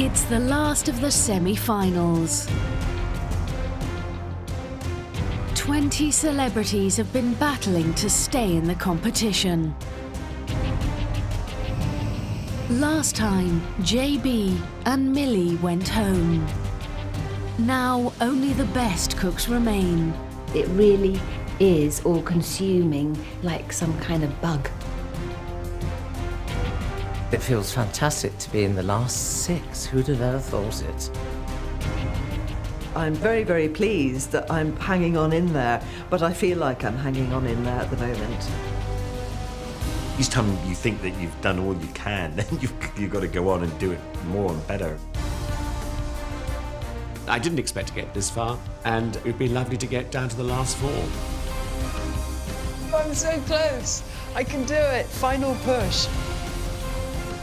It's the last of the semi-finals. 20 celebrities have been battling to stay in the competition. Last time, JB and Millie went home. Now, only the best cooks remain. It really is all-consuming, like some kind of bug. It feels fantastic to be in the last 6. Who'd have ever thought it? I'm very, very pleased that I'm hanging on in there, but I feel like I'm hanging on in there at the moment. Each time you think that you've done all you can, then you've got to go on and do it more and better. I didn't expect to get this far, and it would be lovely to get down to the last 4. I'm so close. I can do it. Final push.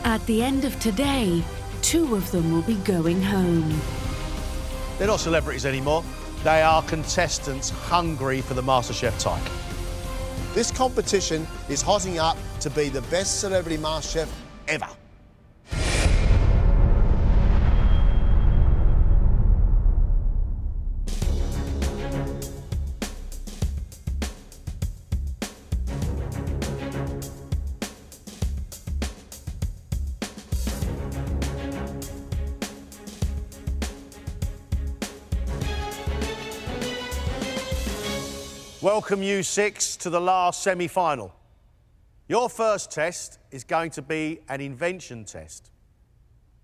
At the end of today, 2 of them will be going home. They're not celebrities anymore. They are contestants hungry for the MasterChef title. This competition is hotting up to be the best Celebrity MasterChef ever. Welcome you 6 to the last semi-final. Your first test is going to be an invention test.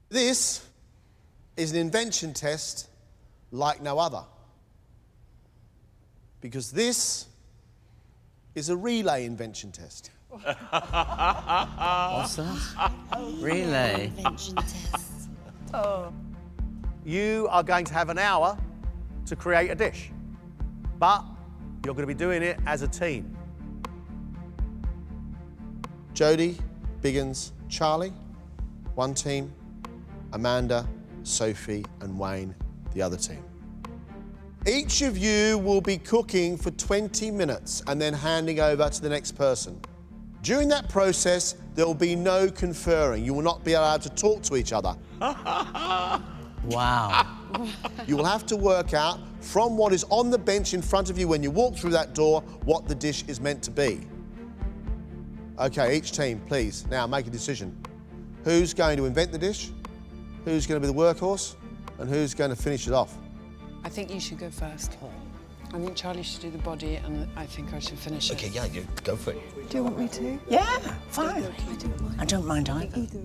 This is an invention test like no other. Because this is a relay invention test. What's that? Relay. Invention test. You are going to have an hour to create a dish, but you're going to be doing it as a team. Jodie, Biggins, Charlie, one team. Amanda, Sophie and Wayne, the other team. Each of you will be cooking for 20 minutes and then handing over to the next person. During that process, there will be no conferring. You will not be allowed to talk to each other. Wow. You will have to work out from what is on the bench in front of you when you walk through that door what the dish is meant to be. Okay, each team, please, now make a decision. Who's going to invent the dish? Who's going to be the workhorse? And who's going to finish it off? I think you should go first. I think Charlie should do the body, and I think I should finish it. Okay, yeah, you go for it. Do you want me to? Yeah, fine. I don't mind either.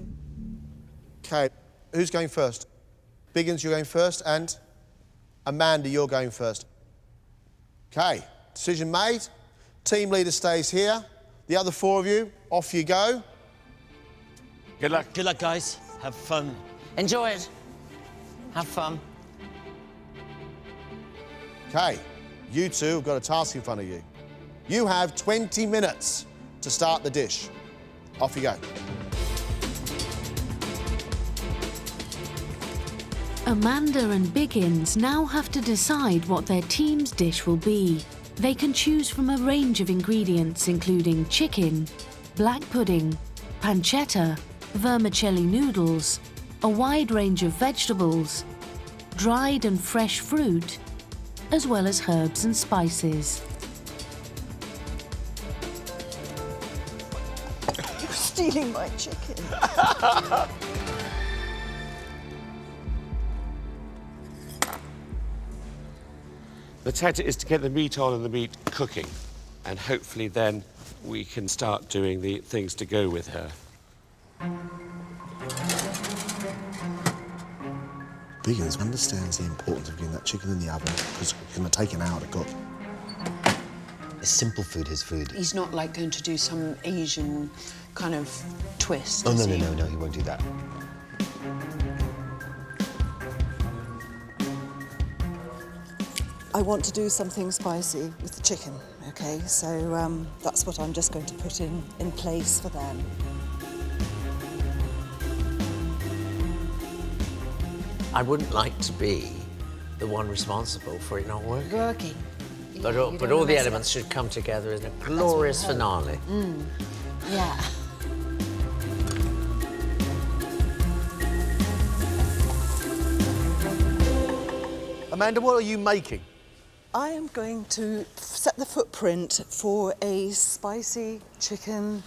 Okay, who's going first? Biggins, you're going first, and Amanda, you're going first. Okay, decision made. Team leader stays here. The other 4 of you, off you go. Good luck. Good luck, guys. Have fun. Enjoy it. Have fun. Okay, you 2 have got a task in front of you. You have 20 minutes to start the dish. Off you go. Amanda and Biggins now have to decide what their team's dish will be. They can choose from a range of ingredients including chicken, black pudding, pancetta, vermicelli noodles, a wide range of vegetables, dried and fresh fruit, as well as herbs and spices. You're stealing my chicken. The tactic is to get the meat on and the meat cooking, and hopefully then we can start doing the things to go with her. Biggins understands the importance of getting that chicken in the oven because it's going to take an hour to cook. It's simple food, his food. He's not like going to do some Asian kind of twist. Oh, is no, he? no, he won't do that. I want to do something spicy with the chicken, okay? So that's what I'm just going to put in place for them. I wouldn't like to be the one responsible for it not working. Working. But all the elements should come together in a glorious finale. Yeah. Amanda, what are you making? I am going to set the footprint for a spicy chicken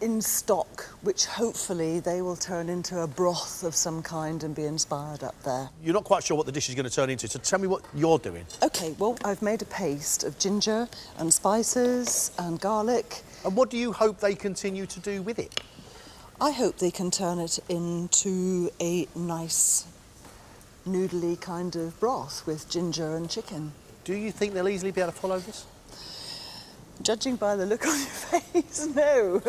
in stock, which hopefully they will turn into a broth of some kind and be inspired up there. You're not quite sure what the dish is going to turn into, so tell me what you're doing. OK, well, I've made a paste of ginger and spices and garlic. And what do you hope they continue to do with it? I hope they can turn it into a nice, noodly kind of broth with ginger and chicken. Do you think they'll easily be able to follow this? Judging by the look on your face, no.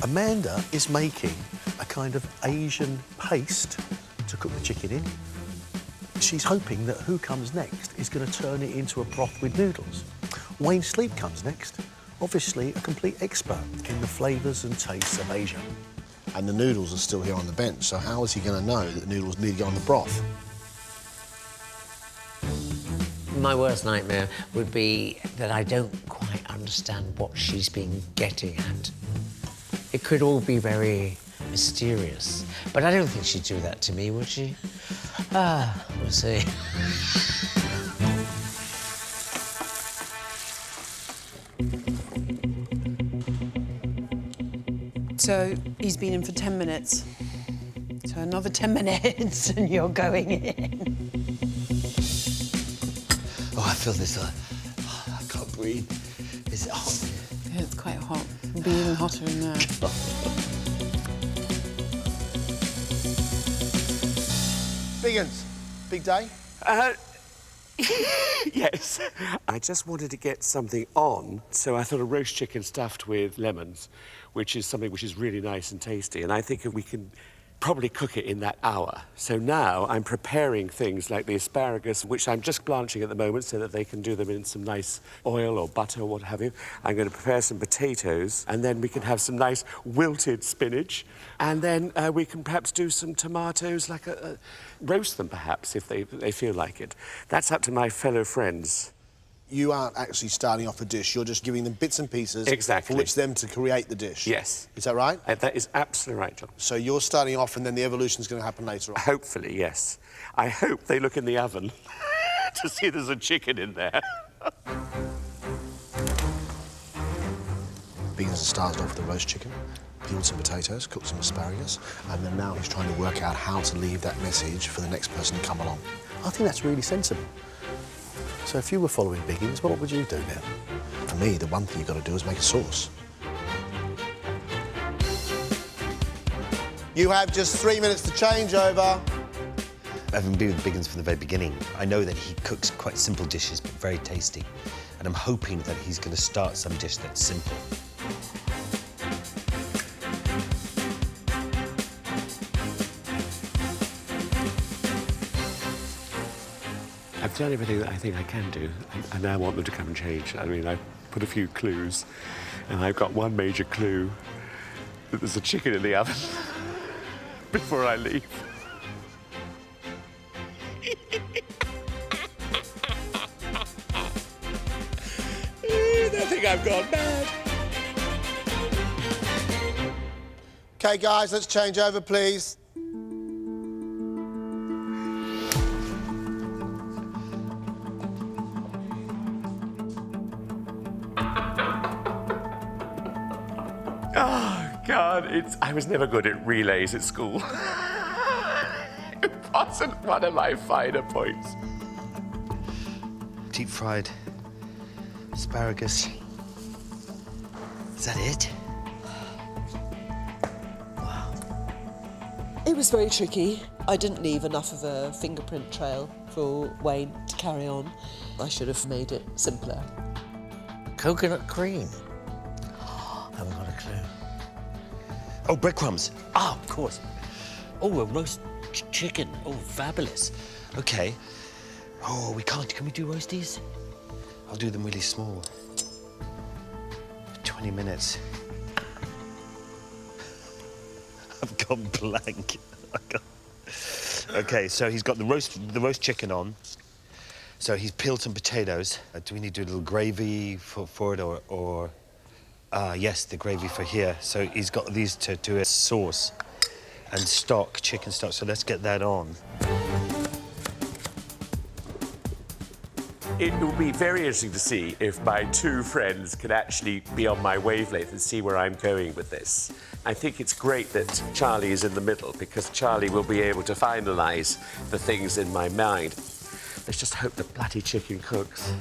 Amanda is making a kind of Asian paste to cook the chicken in. She's hoping that who comes next is going to turn it into a broth with noodles. Wayne Sleep comes next, obviously a complete expert in the flavours and tastes of Asia. And the noodles are still here on the bench, so how is he going to know that the noodles need to go on the broth? My worst nightmare would be that I don't quite understand what she's been getting at. It could all be very mysterious, but I don't think she'd do that to me, would she? We'll see. So he's been in for 10 minutes. So another 10 minutes and you're going in. Oh, I feel this. I can't breathe. Is it hot? Yeah, it's quite hot. It'll be even hotter in there. Biggins, big day? Yes. I just wanted to get something on, so I thought a roast chicken stuffed with lemons, which is something which is really nice and tasty, and I think we can probably cook it in that hour. So now I'm preparing things like the asparagus, which I'm just blanching at the moment so that they can do them in some nice oil or butter or what have you. I'm going to prepare some potatoes, and then we can have some nice wilted spinach, and then we can perhaps do some tomatoes, like roast them perhaps if they feel like it. That's up to my fellow friends. You aren't actually starting off a dish, you're just giving them bits and pieces Exactly. for which them to create the dish. Yes. Is that right? That is absolutely right, John. So you're starting off and then the evolution's going to happen later on? Hopefully, yes. I hope they look in the oven to see there's a chicken in there. Biggins has started off with the roast chicken, peeled some potatoes, cooked some asparagus, and then now he's trying to work out how to leave that message for the next person to come along. I think that's really sensible. So if you were following Biggins, what would you do now? For me, the one thing you've got to do is make a sauce. You have just 3 minutes to change over. Having been with Biggins from the very beginning, I know that he cooks quite simple dishes, but very tasty. And I'm hoping that he's going to start some dish that's simple. I've done everything that I think I can do. I now want them to come and change. I mean, I've put a few clues, and I've got one major clue, that there's a chicken in the oven before I leave. I think I've gone mad. OK, guys, let's change over, please. Oh, God, I was never good at relays at school. It wasn't one of my finer points. Deep fried asparagus. Is that it? It was very tricky. I didn't leave enough of a fingerprint trail for Wayne to carry on. I should have made it simpler. Coconut cream. Haven't got a clue. Oh, breadcrumbs. Ah, of course. Oh, a roast chicken. Oh, fabulous. OK. Oh, we can't. Can we do roasties? I'll do them really small. 20 minutes. I've gone blank. OK, so he's got the roast chicken on. So he's peeled some potatoes. Do we need to do a little gravy for it or... yes, the gravy for here. So he's got these to do a sauce. and stock, chicken stock, so let's get that on. It will be very interesting to see if my two friends can actually be on my wavelength and see where I'm going with this. I think it's great that Charlie is in the middle because Charlie will be able to finalise the things in my mind. Let's just hope the bloody chicken cooks.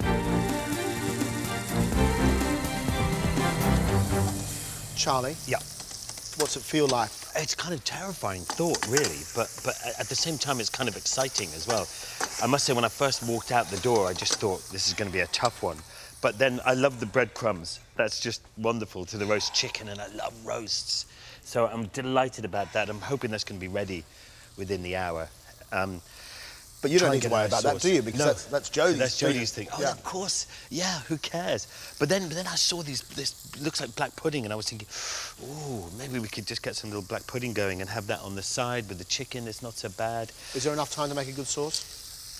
Charlie? Yeah. What's it feel like? It's kind of terrifying thought, really, but at the same time, it's kind of exciting as well. I must say, when I first walked out the door, I just thought this is going to be a tough one. But then I love the breadcrumbs. That's just wonderful to the roast chicken, and I love roasts. So I'm delighted about that. I'm hoping that's going to be ready within the hour. But you don't need to worry about that, do you? Because no, that's Jodie's. That's Jodie's thing. Oh, yeah. of course. Yeah, who cares? But then I saw this looks like black pudding, and I was thinking, oh, maybe we could just get some little black pudding going and have that on the side with the chicken. It's not so bad. Is there enough time to make a good sauce?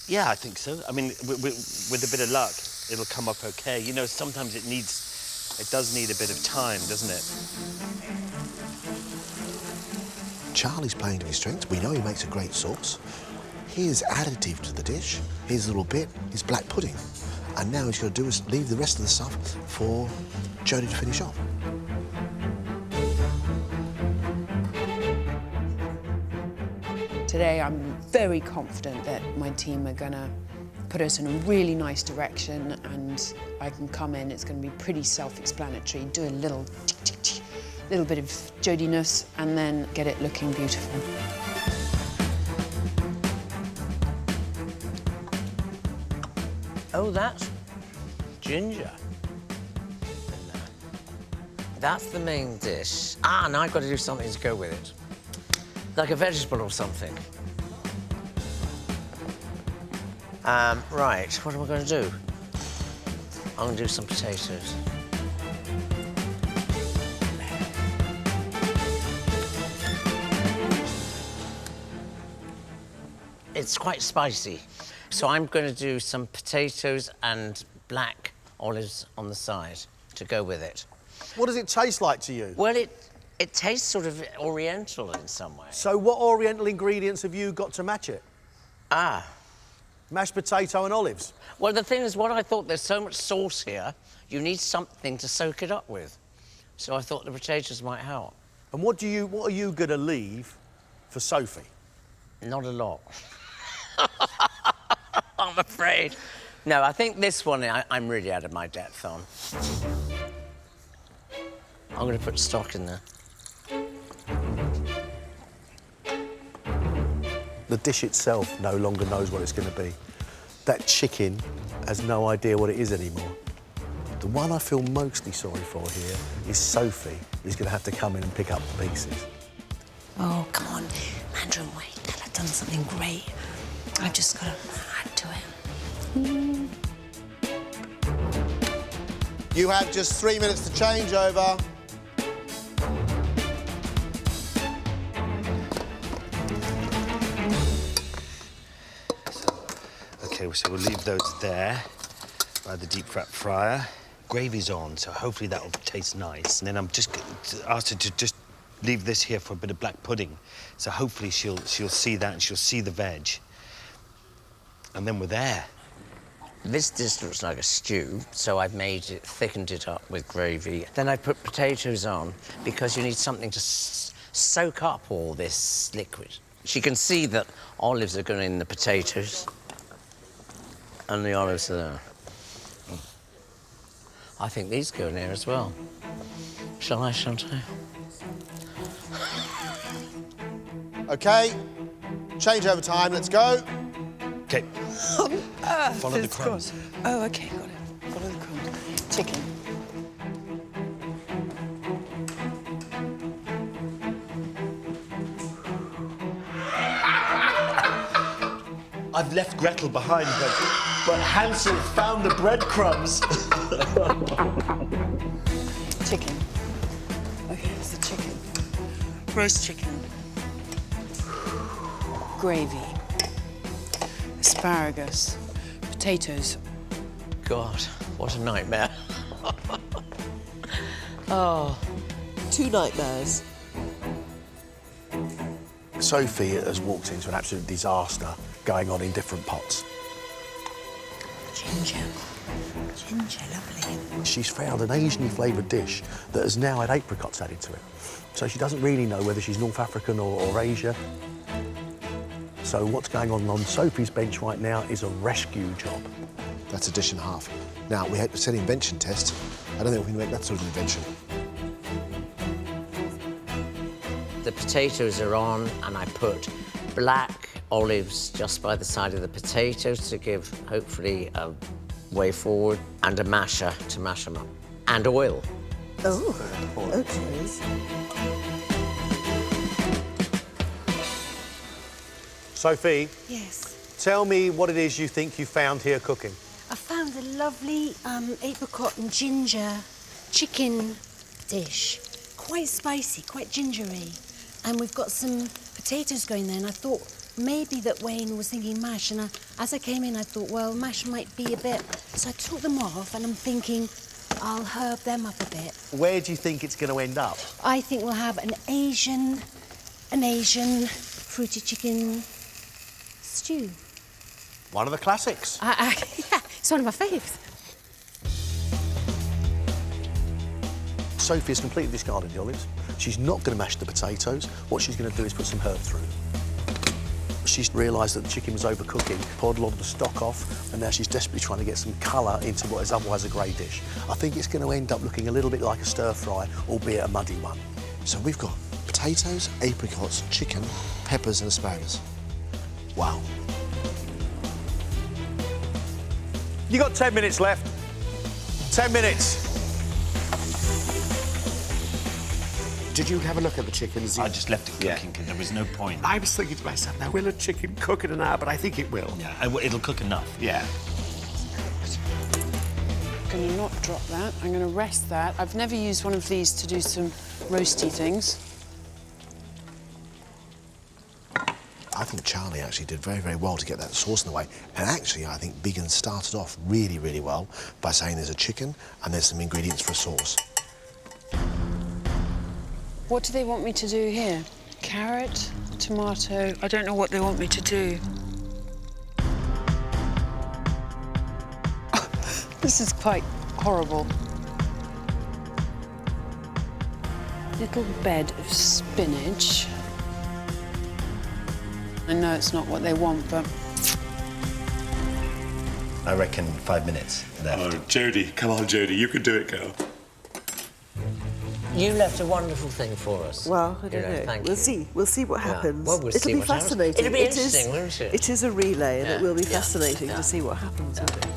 Yeah, I think so. I mean, with a bit of luck, it'll come up okay. You know, sometimes it does need a bit of time, doesn't it? Charlie's playing to his strengths. We know he makes a great sauce. Here's additive to the dish. Here's a little bit. Here's black pudding. And now he's got to do is leave the rest of the stuff for Jodie to finish off. Today, I'm very confident that my team are gonna put us in a really nice direction and I can come in, it's gonna be pretty self-explanatory, do a little little bit of Jodiness and then get it looking beautiful. Oh, that's ginger. That's the main dish. Ah, now I've got to do something to go with it. Like a vegetable or something. Right, what am I going to do? I'm going to do some potatoes. It's quite spicy. So I'm going to do some potatoes and black olives on the side to go with it. What does it taste like to you? Well, it tastes sort of oriental in some way. So what oriental ingredients have you got to match it? Ah. Mashed potato and olives. Well, the thing is, what I thought, there's so much sauce here, you need something to soak it up with. So I thought the potatoes might help. And what are you going to leave for Sophie? Not a lot. I'm afraid. No, I think this one I'm really out of my depth on. I'm going to put stock in there. The dish itself no longer knows what it's going to be. That chicken has no idea what it is anymore. The one I feel mostly sorry for here is Sophie, who's going to have to come in and pick up the pieces. Oh, come on, Mandarin Way, I've done something great. I've just got to add to it. You have just 3 minutes to change over. Okay, so we'll leave those there by the deep fat fryer. Gravy's on, so hopefully that'll taste nice. And then I'm just asked her to just leave this here for a bit of black pudding. So hopefully she'll see that and she'll see the veg. And then we're there. This dish looks like a stew, so I've thickened it up with gravy. Then I put potatoes on because you need something to soak up all this liquid. She can see that olives are going in the potatoes and the olives are there. I think these go in there as well. Shall I, Chantal? OK, change over time, let's go. OK. Follow the crumbs. Oh, OK, got it. Follow the crumbs. Chicken. I've left Gretel behind, but Hansel found the breadcrumbs. Chicken. Okay, it's the chicken. Roast chicken. Gravy. Asparagus. Potatoes. God, what a nightmare. Oh. 2 nightmares. Sophie has walked into an absolute disaster going on in different pots. Ginger. Ginger, lovely. She's found an Asian flavoured dish that has now had apricots added to it. So she doesn't really know whether she's North African or Asia. So what's going on Sophie's bench right now is a rescue job. That's a dish and a half. Now, we said invention test. I don't think we can make that sort of invention. The potatoes are on, and I put black olives just by the side of the potatoes to give, hopefully, a way forward, and a masher to mash them up, and oil. Oh, OK. Sophie, Yes. tell me what it is you think you found here cooking. I found a lovely apricot and ginger chicken dish. Quite spicy, quite gingery. And we've got some potatoes going there, and I thought maybe that Wayne was thinking mash, and as I came in, I thought, well, mash might be a bit... So I took them off, and I'm thinking I'll herb them up a bit. Where do you think it's going to end up? I think we'll have an Asian fruity chicken stew. One of the classics. Yeah, it's one of my faves. Sophie has completely discarded the olives. She's not going to mash the potatoes. What she's going to do is put some herb through them. She's realised that the chicken was overcooking, poured a lot of the stock off, and now she's desperately trying to get some colour into what is otherwise a grey dish. I think it's going to end up looking a little bit like a stir-fry, albeit a muddy one. So we've got potatoes, apricots, chicken, peppers and asparagus. Wow. You got 10 minutes left. 10 minutes. Did you have a look at the chickens? I just left it cooking because there was no point. I was thinking to myself, now, will a chicken cook in an hour? But I think it will. Yeah, it'll cook enough. Yeah. I'm going to not drop that. I'm going to rest that. I've never used one of these to do some roasty things. I think Charlie actually did very, very well to get that sauce in the way. And actually, I think Biggins started off really, really well by saying there's a chicken and there's some ingredients for a sauce. What do they want me to do here? Carrot, tomato... I don't know what they want me to do. This is quite horrible. Little bed of spinach. I know it's not what they want, but... I reckon 5 minutes left. Oh, Jodie, come on, Jodie, you can do it, girl. You left a wonderful thing for us. Well, I don't know. Thank We'll you. see. We'll see what happens. Well, we'll It'll see be what happens. fascinating. It'll be It interesting, is- won't it? It is a relay, and it will be Yeah. fascinating Yeah. to see what happens with it.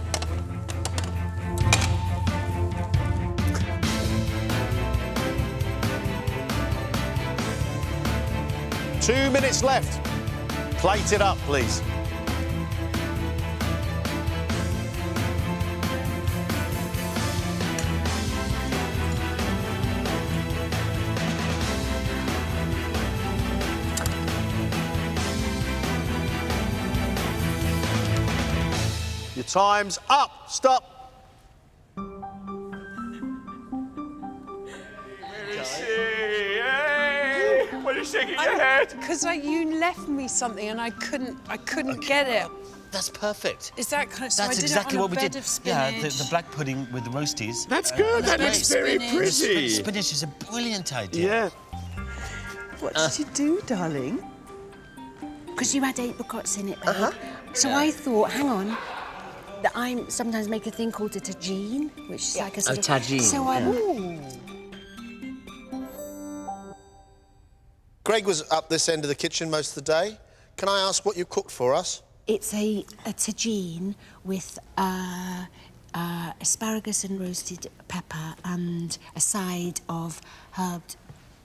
2 minutes left. Plate it up, please. Your time's up. Stop. What are you shaking your head? Because you left me something and I couldn't get it. That's perfect. Is that kind of... So That's I did exactly it on what a we bed did. of spinach. Yeah, the black pudding with the roasties. That's good. That great. looks very Spinach. pretty. Spinach is a brilliant idea. Yeah. What did you do, darling? Because you had apricots in it, babe. So I thought, hang on, that I sometimes make a thing called a tagine, which is like a sort of... tagine, So Greg was up this end of the kitchen most of the day. Can I ask what you cooked for us? it's a tagine with asparagus and roasted pepper and a side of herbed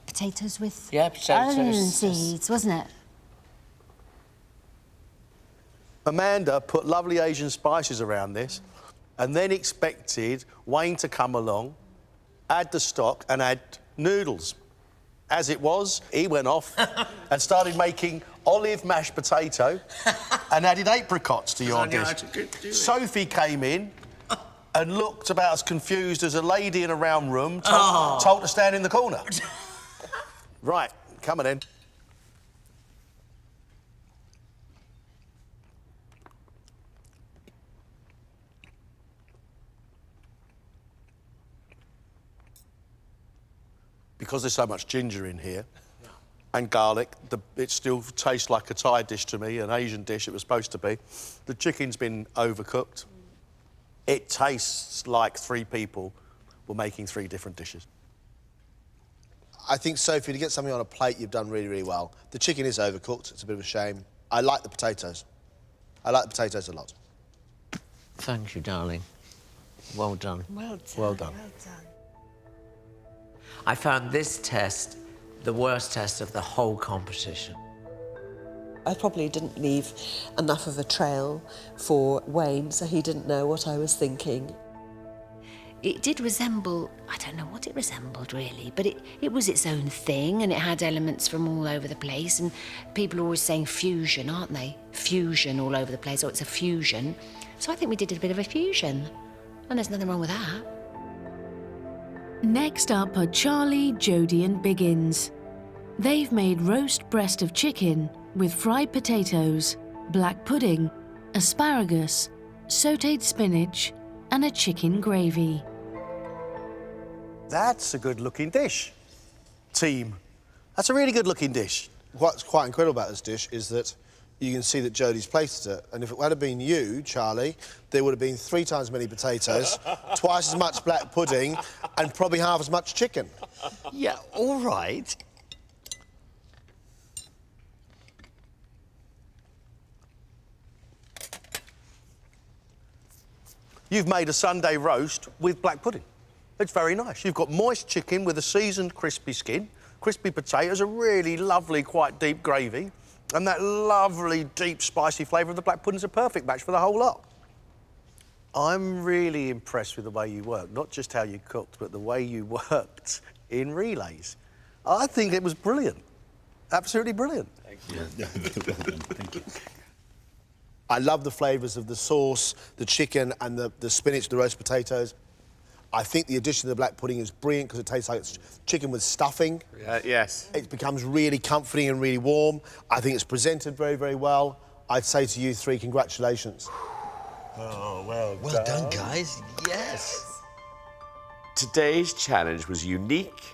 potatoes with onion seeds, wasn't it? Amanda put lovely Asian spices around this and then expected Wayne to come along, add the stock and add noodles. As it was, he went off and started making olive mashed potato and added apricots to your dish. Sophie came in and looked about as confused as a lady in a round room told to stand in the corner. Right, come on in. because there's so much ginger in here and garlic, it still tastes like a Thai dish to me, an Asian dish it was supposed to be. The chicken's been overcooked. It tastes like 3 people were making 3 different dishes. I think, Sophie, to get something on a plate, you've done really, really well. The chicken is overcooked. It's a bit of a shame. I like the potatoes. I like the potatoes a lot. Thank you, darling. Well done. Well done. Well done. Well done. I found this test the worst test of the whole competition. I probably didn't leave enough of a trail for Wayne, so he didn't know what I was thinking. It did resemble, I don't know what it resembled really, but it was its own thing and it had elements from all over the place, and people are always saying fusion, aren't they? Fusion all over the place, or it's a fusion. So I think we did a bit of a fusion, and there's nothing wrong with that. Next up are Charlie, Jodie and Biggins. They've made roast breast of chicken with fried potatoes, black pudding, asparagus, sautéed spinach and a chicken gravy. That's a good-looking dish, team. That's a really good-looking dish. What's quite incredible about this dish is that you can see that Jodie's plated it, and if it had been you, Charlie, there would have been 3 times as many potatoes, twice as much black pudding, and probably half as much chicken. Yeah, all right. You've made a Sunday roast with black pudding. It's very nice. You've got moist chicken with a seasoned crispy skin, crispy potatoes, a really lovely, quite deep gravy, and that lovely, deep, spicy flavour of the black pudding's a perfect match for the whole lot. I'm really impressed with the way you worked, not just how you cooked, but the way you worked in relays. I think it was brilliant. Absolutely brilliant. Thank you. Well done. Thank you. I love the flavours of the sauce, the chicken and the spinach, the roast potatoes. I think the addition of the black pudding is brilliant because it tastes like it's chicken with stuffing. Yes. It becomes really comforting and really warm. I think it's presented very, very well. I'd say to you 3, congratulations. Oh, well done, guys. Yes. Today's challenge was unique,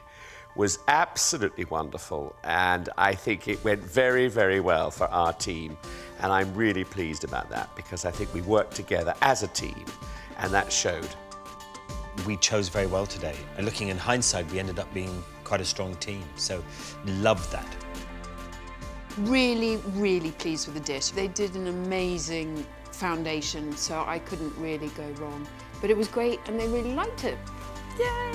was absolutely wonderful, and I think it went very, very well for our team. And I'm really pleased about that because I think we worked together as a team, and that showed. We chose very well today, and looking in hindsight, we ended up being quite a strong team, so loved that. Really, really pleased with the dish. They did an amazing foundation, so I couldn't really go wrong. But it was great, and they really liked it. Yay!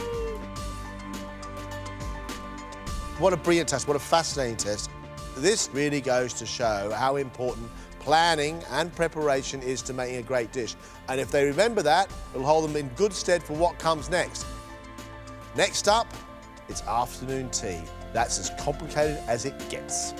What a brilliant test, what a fascinating test. This really goes to show how important planning and preparation is to making a great dish. And if they remember that, it'll hold them in good stead for what comes next. Next up, it's afternoon tea. That's as complicated as it gets.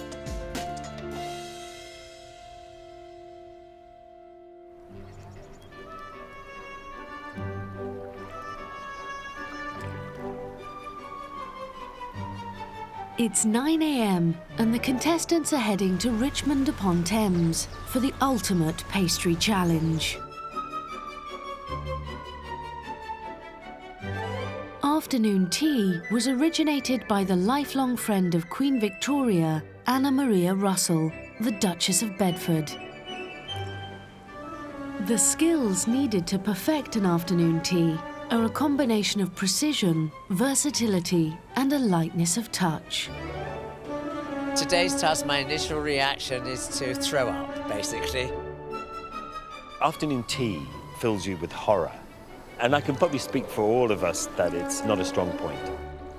It's 9 a.m. and the contestants are heading to Richmond upon Thames for the ultimate pastry challenge. Afternoon tea was originated by the lifelong friend of Queen Victoria, Anna Maria Russell, the Duchess of Bedford. The skills needed to perfect an afternoon tea are a combination of precision, versatility, and a lightness of touch. Today's task, my initial reaction is to throw up, basically. Afternoon tea fills you with horror, and I can probably speak for all of us that it's not a strong point.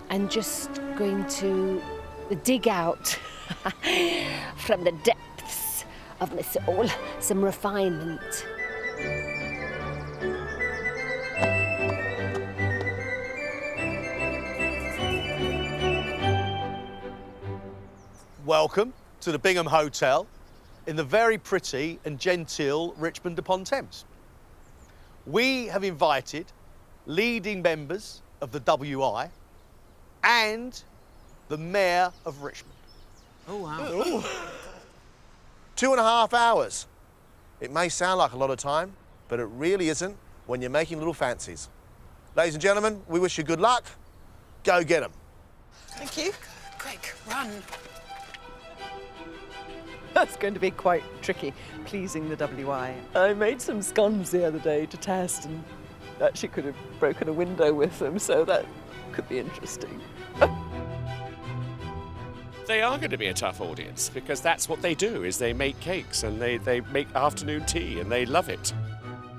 I'm just going to dig out from the depths of my soul some refinement. Welcome to the Bingham Hotel in the very pretty and genteel Richmond upon Thames. We have invited leading members of the WI and the Mayor of Richmond. Oh, wow. 2.5 hours. It may sound like a lot of time, but it really isn't when you're making little fancies. Ladies and gentlemen, we wish you good luck. Go get them. Thank you. Quick, run. That's going to be quite tricky, pleasing the WI. I made some scones the other day to test and actually could have broken a window with them, so that could be interesting. They are going to be a tough audience because that's what they do, is they make cakes and they make afternoon tea and they love it.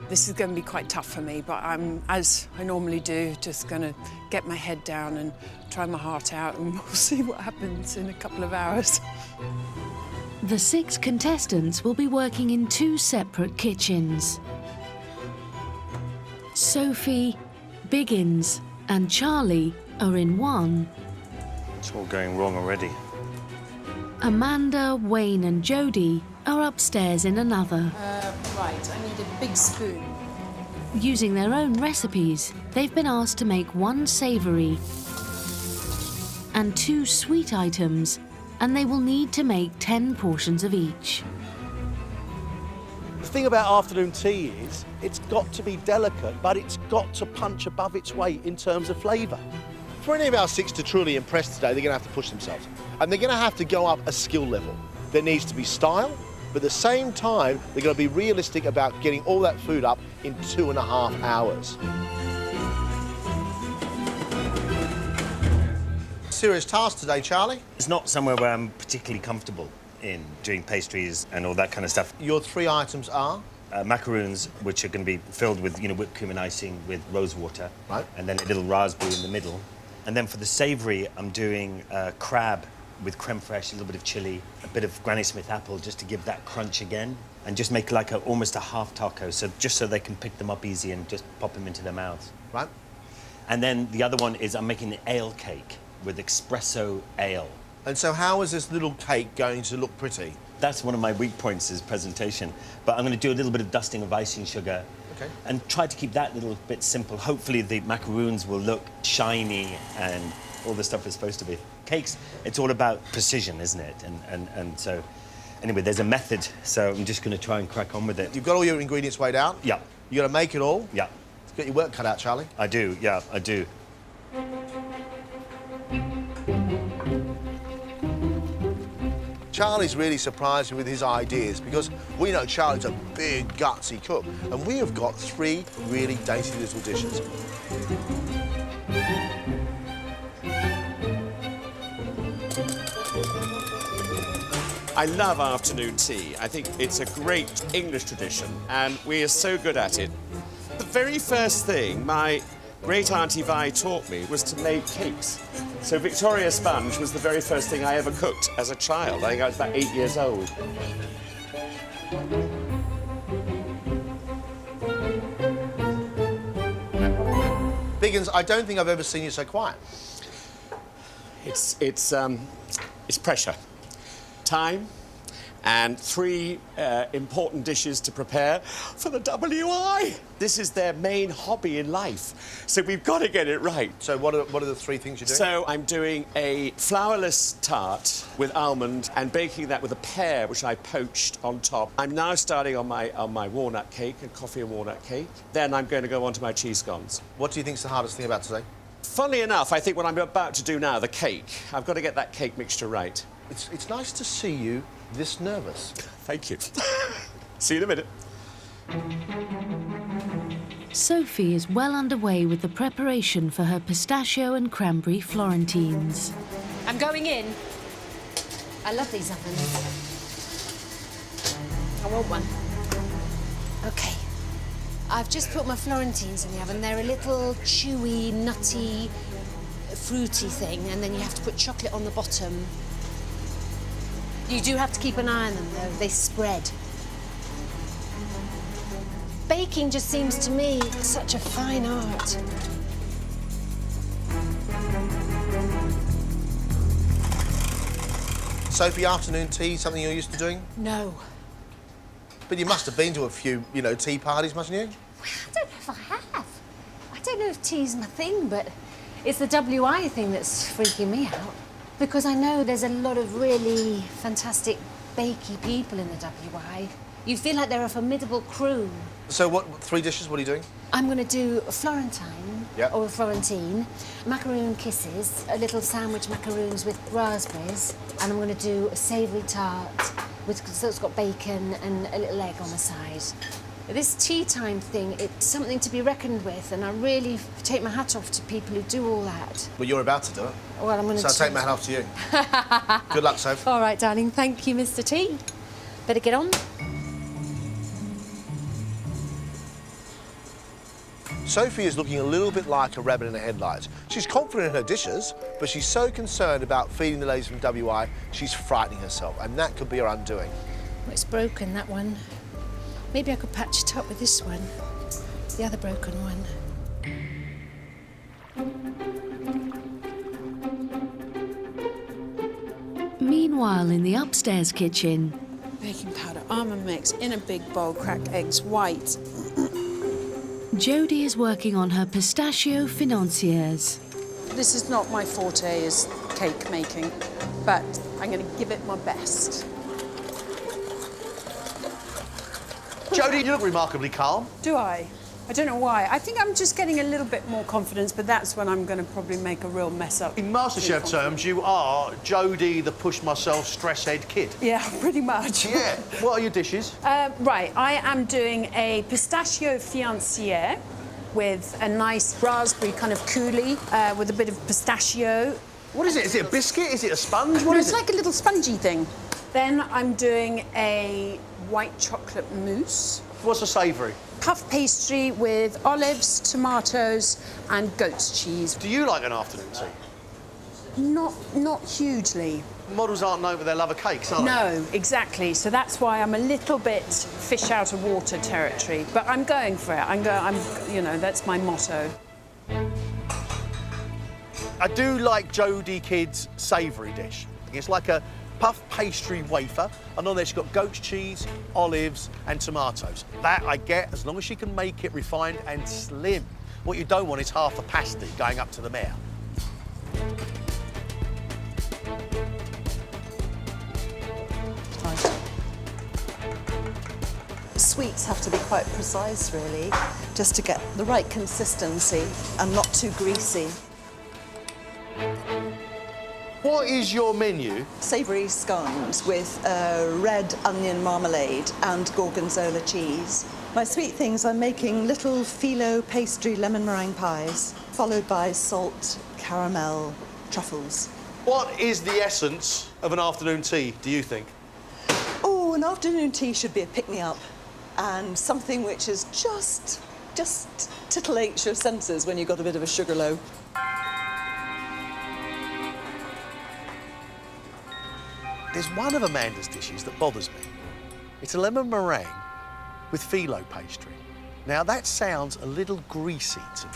This is going to be quite tough for me, but I'm, as I normally do, just going to get my head down and try my heart out, and we'll see what happens in a couple of hours. The 6 contestants will be working in 2 separate kitchens. Sophie, Biggins and Charlie are in one. It's all going wrong already. Amanda, Wayne and Jodie are upstairs in another. Right, I need a big spoon. Using their own recipes, they've been asked to make 1 savoury and 2 sweet items, and they will need to make 10 portions of each. The thing about afternoon tea is it's got to be delicate, but it's got to punch above its weight in terms of flavour. For any of our 6 to truly impress today, they're going to have to push themselves. And they're going to have to go up a skill level. There needs to be style, but at the same time, they're going to be realistic about getting all that food up in 2.5 hours. Serious task today, Charlie. It's not somewhere where I'm particularly comfortable in doing pastries and all that kind of stuff. Your 3 items are? Macaroons, which are going to be filled with, whipped cream and icing with rose water. Right. And then a little raspberry in the middle. And then for the savoury, I'm doing crab with creme fraiche, a little bit of chilli, a bit of Granny Smith apple, just to give that crunch again, and just make like almost a half taco, so just so they can pick them up easy and just pop them into their mouths. Right. And then the other one is I'm making the ale cake with espresso ale. And so how is this little cake going to look pretty? That's one of my weak points, is presentation. But I'm going to do a little bit of dusting of icing sugar. Okay. And try to keep that little bit simple. Hopefully the macaroons will look shiny and all the stuff is supposed to be. Cakes, it's all about precision, isn't it? And so, anyway, there's a method, so I'm just going to try and crack on with it. You've got all your ingredients weighed out? Yeah. You got to make it all? Yeah. You've got your work cut out, Charlie? I do, yeah, I do. Charlie's really surprised me with his ideas because we know Charlie's a big, gutsy cook, and we have got 3 really dainty little dishes. I love afternoon tea. I think it's a great English tradition and we are so good at it. The very first thing my great Auntie Vi taught me was to make cakes. So Victoria sponge was the very first thing I ever cooked as a child. I think I was about 8 years old. Biggins, I don't think I've ever seen you so quiet. It's pressure, time, and 3 important dishes to prepare for the WI. This is their main hobby in life, so we've got to get it right. So what are the 3 things you're doing? So I'm doing a flourless tart with almond and baking that with a pear, which I poached on top. I'm now starting on my walnut cake, a coffee and walnut cake. Then I'm going to go on to my cheese scones. What do you think's the hardest thing about today? Funnily enough, I think what I'm about to do now, the cake, I've got to get that cake mixture right. It's nice to see you this nervous. Thank you. See you in a minute. Sophie is well underway with the preparation for her pistachio and cranberry Florentines. I'm going in. I love these ovens. I want one. OK. I've just put my Florentines in the oven. They're a little chewy, nutty, fruity thing, and then you have to put chocolate on the bottom. You do have to keep an eye on them, though. They spread. Baking just seems to me such a fine art. Sophie, afternoon tea, something you're used to doing? No. But you must have been to a few, tea parties, mustn't you? I don't know if I have. I don't know if tea's my thing, but it's the WI thing that's freaking me out. Because I know there's a lot of really fantastic bakey people in the WI. You feel like they're a formidable crew. So what 3 dishes, what are you doing? I'm going to do a Florentine, Yep. or Florentine. Macaroon kisses, a little sandwich macaroons with raspberries, and I'm going to do a savoury tart so it's got bacon and a little egg on the side. This tea time thing, it's something to be reckoned with, and I really take my hat off to people who do all that. Well, you're about to do it. Well, I'm going to. So I take my hat off to you. Good luck, Soph. All right, darling. Thank you, Mr. T. Better get on. Sophie is looking a little bit like a rabbit in the headlights. She's confident in her dishes, but she's so concerned about feeding the ladies from WI, she's frightening herself, and that could be her undoing. Well, it's broken, that one. Maybe I could patch it up with this one, the other broken one. Meanwhile, in the upstairs kitchen, Baking powder, almond mix, in a big bowl, cracked eggs, white. Jodie is working on her pistachio financiers. This is not my forte, is cake making, but I'm going to give it my best. Jodie, you look remarkably calm. Do I? I don't know why. I think I'm just getting a little bit more confidence, but that's when I'm going to probably make a real mess up. In MasterChef terms, you are Jodie, the push-myself, stress-head kid. Yeah, pretty much. Yeah. What are your dishes? Right, I am doing a pistachio fianciere with a nice raspberry kind of coulis with a bit of pistachio. What is it? Is it a biscuit? Is it a sponge? What No, is it's it? like a little spongy thing. Then I'm doing a white chocolate mousse. What's a savoury? Puff pastry with olives, tomatoes and goat's cheese. Do you like an afternoon tea? Not hugely. Models aren't known for their love of cakes, are they? No, exactly. So that's why I'm a little bit fish out of water territory. But I'm going for it. You know, that's my motto. I do like Jodie Kidd's savoury dish. It's like a puff pastry wafer, and on there she's got goat's cheese, olives and tomatoes. That I get as long as she can make it refined and slim. What you don't want is half a pasty going up to the mayor. Sweets have to be quite precise, really, just to get the right consistency and not too greasy. What is your menu? Savoury scones with red onion marmalade and gorgonzola cheese. My sweet things, I'm making little phyllo pastry lemon meringue pies, followed by salt, caramel, truffles. What is the essence of an afternoon tea, do you think? Oh, an afternoon tea should be a pick-me-up and something which is just titillates your senses when you've got a bit of a sugar low. There's one of Amanda's dishes that bothers me. It's a lemon meringue with phyllo pastry. Now, that sounds a little greasy to me.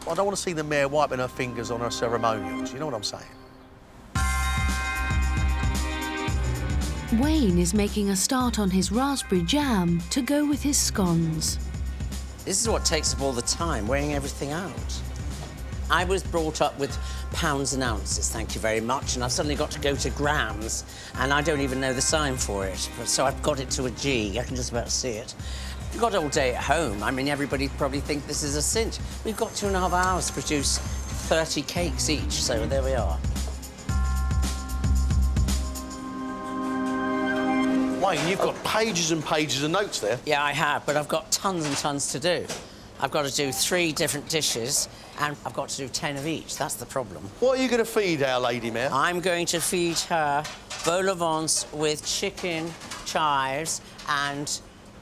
I don't want to see the mayor wiping her fingers on her ceremonials, you know what I'm saying? Wayne is making a start on his raspberry jam to go with his scones. This is what takes up all the time, weighing everything out. I was brought up with pounds and ounces, thank you very much, and I've suddenly got to go to grams, and I don't even know the sign for it. So I've got it to a G. I can just about see it. We've got all day at home. I mean, everybody probably think this is a cinch. We've got 2.5 hours to produce 30 cakes each, so there we are. Wayne, you've got pages and pages of notes there. Yeah, I have, but I've got tons and tons to do. I've got to do 3 different dishes, and I've got to do 10 of each. That's the problem. What are you going to feed our Lady Mayor? I'm going to feed her vol au vent with chicken, chives, and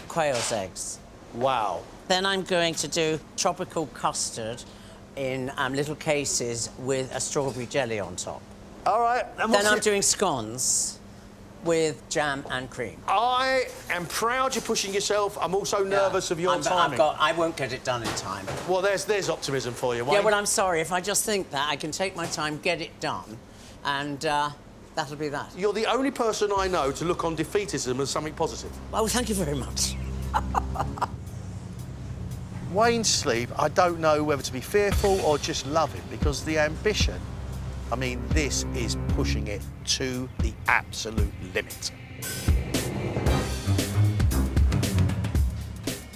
quail's eggs. Wow. Then I'm going to do tropical custard in little cases with a strawberry jelly on top. All right. And Then I'm doing scones with jam and cream. I am proud you're pushing yourself. I'm also nervous of your timing. I won't get it done in time. Well, there's optimism for you, Wayne. Yeah, well, I'm sorry. If I just think that, I can take my time, get it done, and that'll be that. You're the only person I know to look on defeatism as something positive. Well, thank you very much. Wayne's sleep, I don't know whether to be fearful or just love him, because the ambition, I mean, this is pushing it to the absolute limit.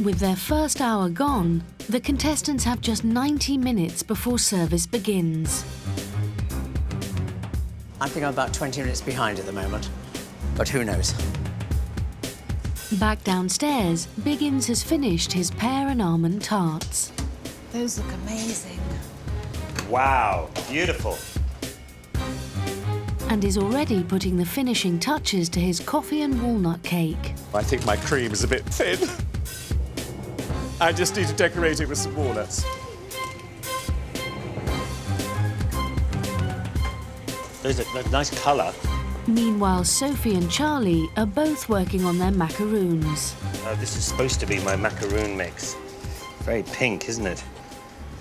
With their first hour gone, the contestants have just 90 minutes before service begins. I think I'm about 20 minutes behind at the moment, but who knows? Back downstairs, Biggins has finished his pear and almond tarts. Those look amazing. Wow, beautiful. And is already putting the finishing touches to his coffee and walnut cake. I think my cream is a bit thin. I just need to decorate it with some walnuts. There's a nice colour. Meanwhile, Sophie and Charlie are both working on their macaroons. This is supposed to be my macaroon mix. Very pink, isn't it?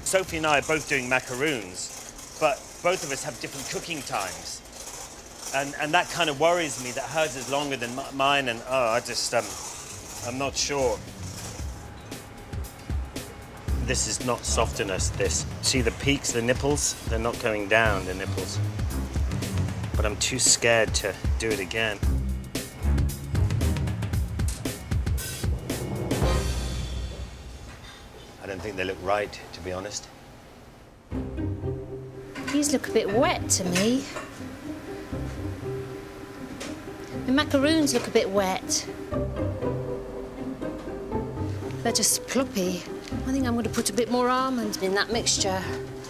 Sophie and I are both doing macaroons, but both of us have different cooking times. And that kind of worries me, that hers is longer than mine, and I'm not sure. This is not soft enough, this. See the peaks, the nipples? They're not going down, the nipples. But I'm too scared to do it again. I don't think they look right, to be honest. These look a bit wet to me. The macaroons look a bit wet. They're just ploppy. I think I'm going to put a bit more almond in that mixture.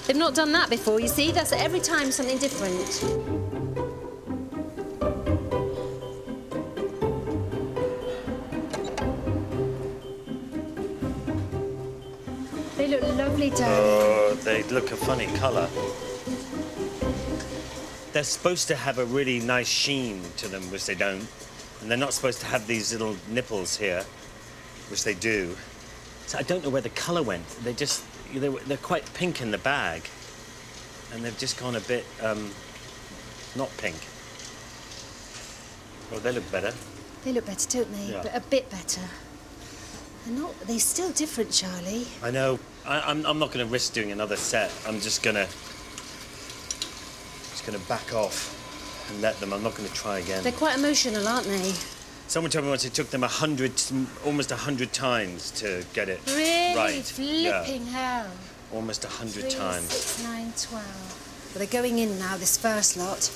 They've not done that before, you see? That's every time something different. They look lovely, darling. Oh, they look a funny colour. They're supposed to have a really nice sheen to them, which they don't. And they're not supposed to have these little nipples here, which they do. So I don't know where the colour went. They're quite pink in the bag. And they've just gone a bit, not pink. Oh, they look better. They look better, don't they? Yeah. But a bit better. They're still different, Charlie. I know. I'm not going to risk doing another set. I'm just going to back off and let them. I'm not going to try again. They're quite emotional, aren't they? Someone told me once it took them almost 100 times to get it Really? right. Flipping hell. Almost 100 3, times. 6, 9, 12. Well, they're going in now, this first lot.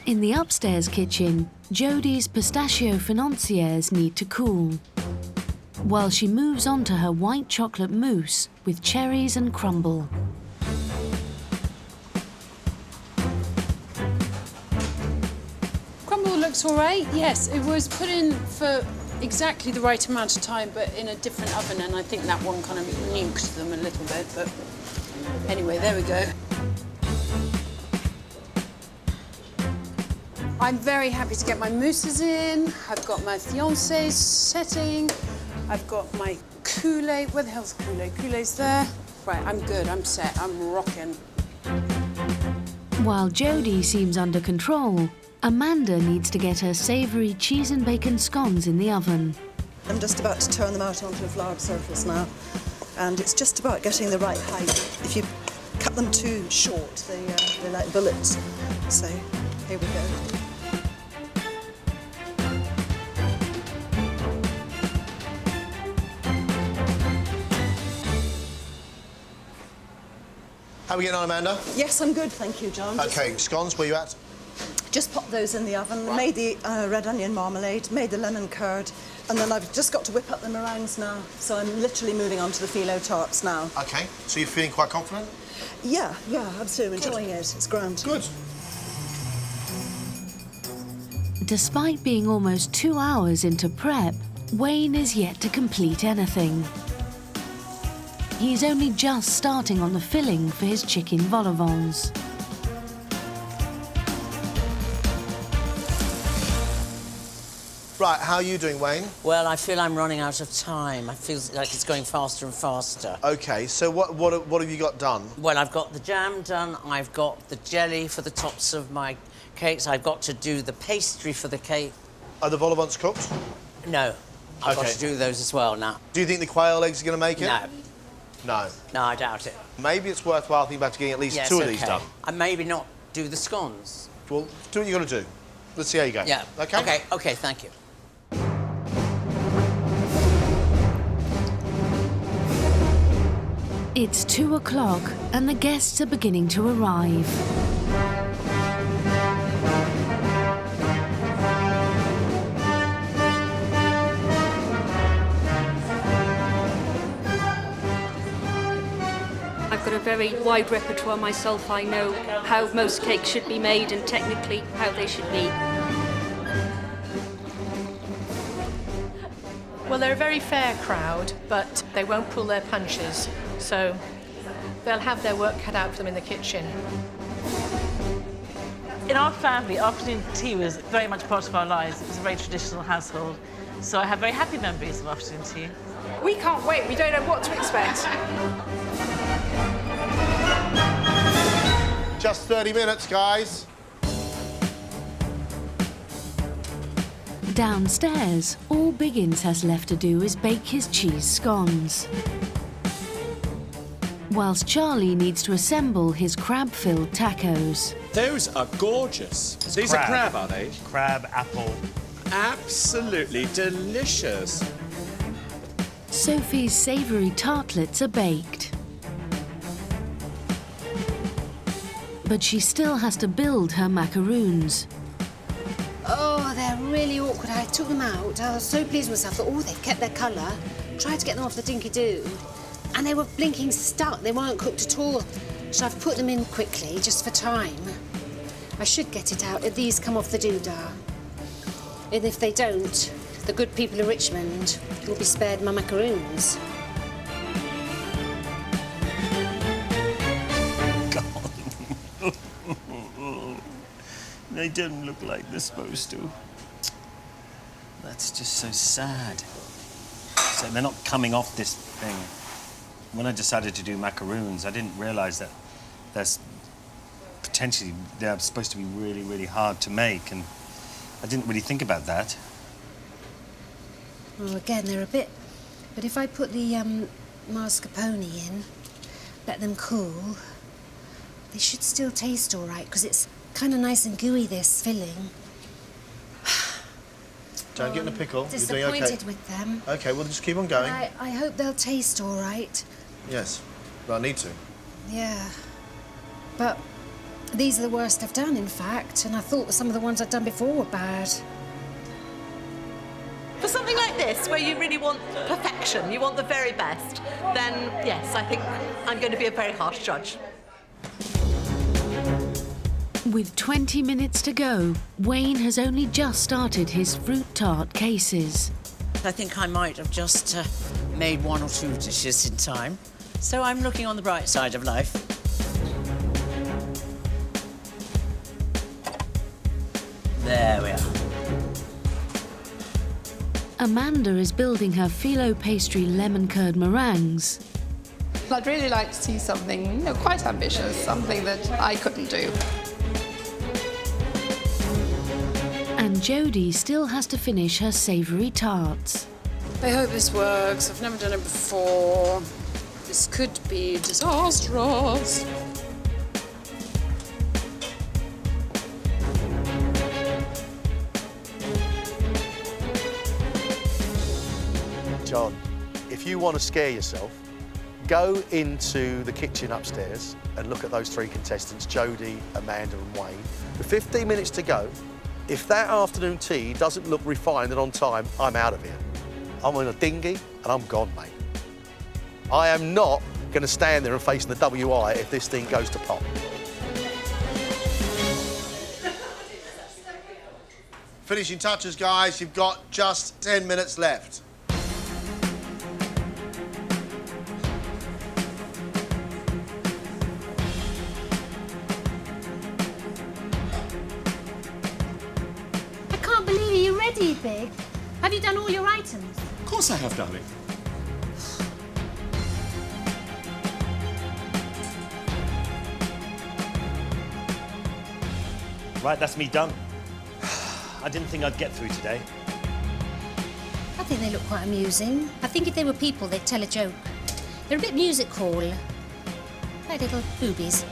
In the upstairs kitchen, Jodie's pistachio financiers need to cool, while she moves on to her white chocolate mousse with cherries and crumble. Crumble looks all right, yes. It was put in for exactly the right amount of time, but in a different oven, and I think that one kind of nuked them a little bit, but anyway, there we go. I'm very happy to get my mousses in. I've got my fiancés setting. I've got my Kool-Aid. Where the hell's the Kool-Aid? Kool-Aid's there. Right, I'm good, I'm set, I'm rocking. While Jodie seems under control, Amanda needs to get her savoury cheese and bacon scones in the oven. I'm just about to turn them out onto a floured surface now, and it's just about getting the right height. If you cut them too short, they're like bullets. So, here we go. How are we getting on, Amanda? Yes, I'm good, thank you, John. OK, scones, where you at? Just pop those in the oven, made the red onion marmalade, made the lemon curd, and then I've just got to whip up the meringues now. So I'm literally moving on to the phyllo tarts now. OK, so you're feeling quite confident? Yeah, absolutely enjoying it. It's grand. Good. Despite being almost 2 hours into prep, Wayne is yet to complete anything. He's only just starting on the filling for his chicken vol au vents. Right, how are you doing, Wayne? Well, I feel I'm running out of time. I feel like it's going faster and faster. OK, so what have you got done? Well, I've got the jam done, I've got the jelly for the tops of my cakes, I've got to do the pastry for the cake. Are the vol au vents cooked? No, I've got to do those as well now. Do you think the quail eggs are going to make it? No. No. No, I doubt it. Maybe it's worthwhile thinking about getting at least Yes, two of these done. And maybe not do the scones. Well, do what you've got to do. Let's see how you go. Yeah. Okay? Okay, thank you. It's 2 o'clock and the guests are beginning to arrive. I've got a very wide repertoire myself. I know how most cakes should be made and technically how they should be. Well, they're a very fair crowd, but they won't pull their punches, so they'll have their work cut out for them in the kitchen. In our family, afternoon tea was very much part of our lives. It was a very traditional household, so I have very happy memories of afternoon tea. We can't wait. We don't know what to expect. Just 30 minutes, guys. Downstairs, all Biggins has left to do is bake his cheese scones. Whilst Charlie needs to assemble his crab-filled tacos. Those are gorgeous. These are crab, are they? Crab, apple. Absolutely delicious. Sophie's savoury tartlets are baked. But she still has to build her macaroons. Oh, they're really awkward. I took them out. I was so pleased with myself. I thought, oh, they've kept their colour. Tried to get them off the dinky-doo. And they were blinking stuck. They weren't cooked at all. So I've put them in quickly, just for time. I should get it out if these come off the doodah. And if they don't, the good people of Richmond will be spared my macaroons. They don't look like they're supposed to. That's just so sad. So they're not coming off this thing. When I decided to do macaroons, I didn't realise that they're supposed to be really, really hard to make, and I didn't really think about that. Well, again, they're a bit... But if I put the mascarpone in, let them cool, they should still taste all right, because it's kind of nice and gooey, this filling. Don't get in a pickle. You're doing Disappointed okay. with them. Okay, well, just keep on going. I hope they'll taste all right. Yes, but I need to. Yeah. But these are the worst I've done, in fact, and I thought some of the ones I'd done before were bad. For something like this, where you really want perfection, you want the very best, then yes, I think I'm going to be a very harsh judge. With 20 minutes to go, Wayne has only just started his fruit tart cases. I think I might have just made 1 or 2 dishes in time, so I'm looking on the bright side of life. There we are. Amanda is building her phyllo pastry lemon curd meringues. I'd really like to see something, quite ambitious, something that I couldn't do. And Jodie still has to finish her savoury tarts. I hope this works. I've never done it before. This could be disastrous. John, if you want to scare yourself, go into the kitchen upstairs and look at those 3 contestants, Jodie, Amanda and Wayne. With 15 minutes to go, if that afternoon tea doesn't look refined and on time, I'm out of here. I'm in a dinghy and I'm gone, mate. I am not going to stand there and face the WI if this thing goes to pot. Finishing touches, guys. You've got just 10 minutes left. Big. Have you done all your items? Of course I have, darling. Right, that's me done. I didn't think I'd get through today. I think they look quite amusing. I think if they were people, they'd tell a joke. They're a bit music hall. Like little boobies.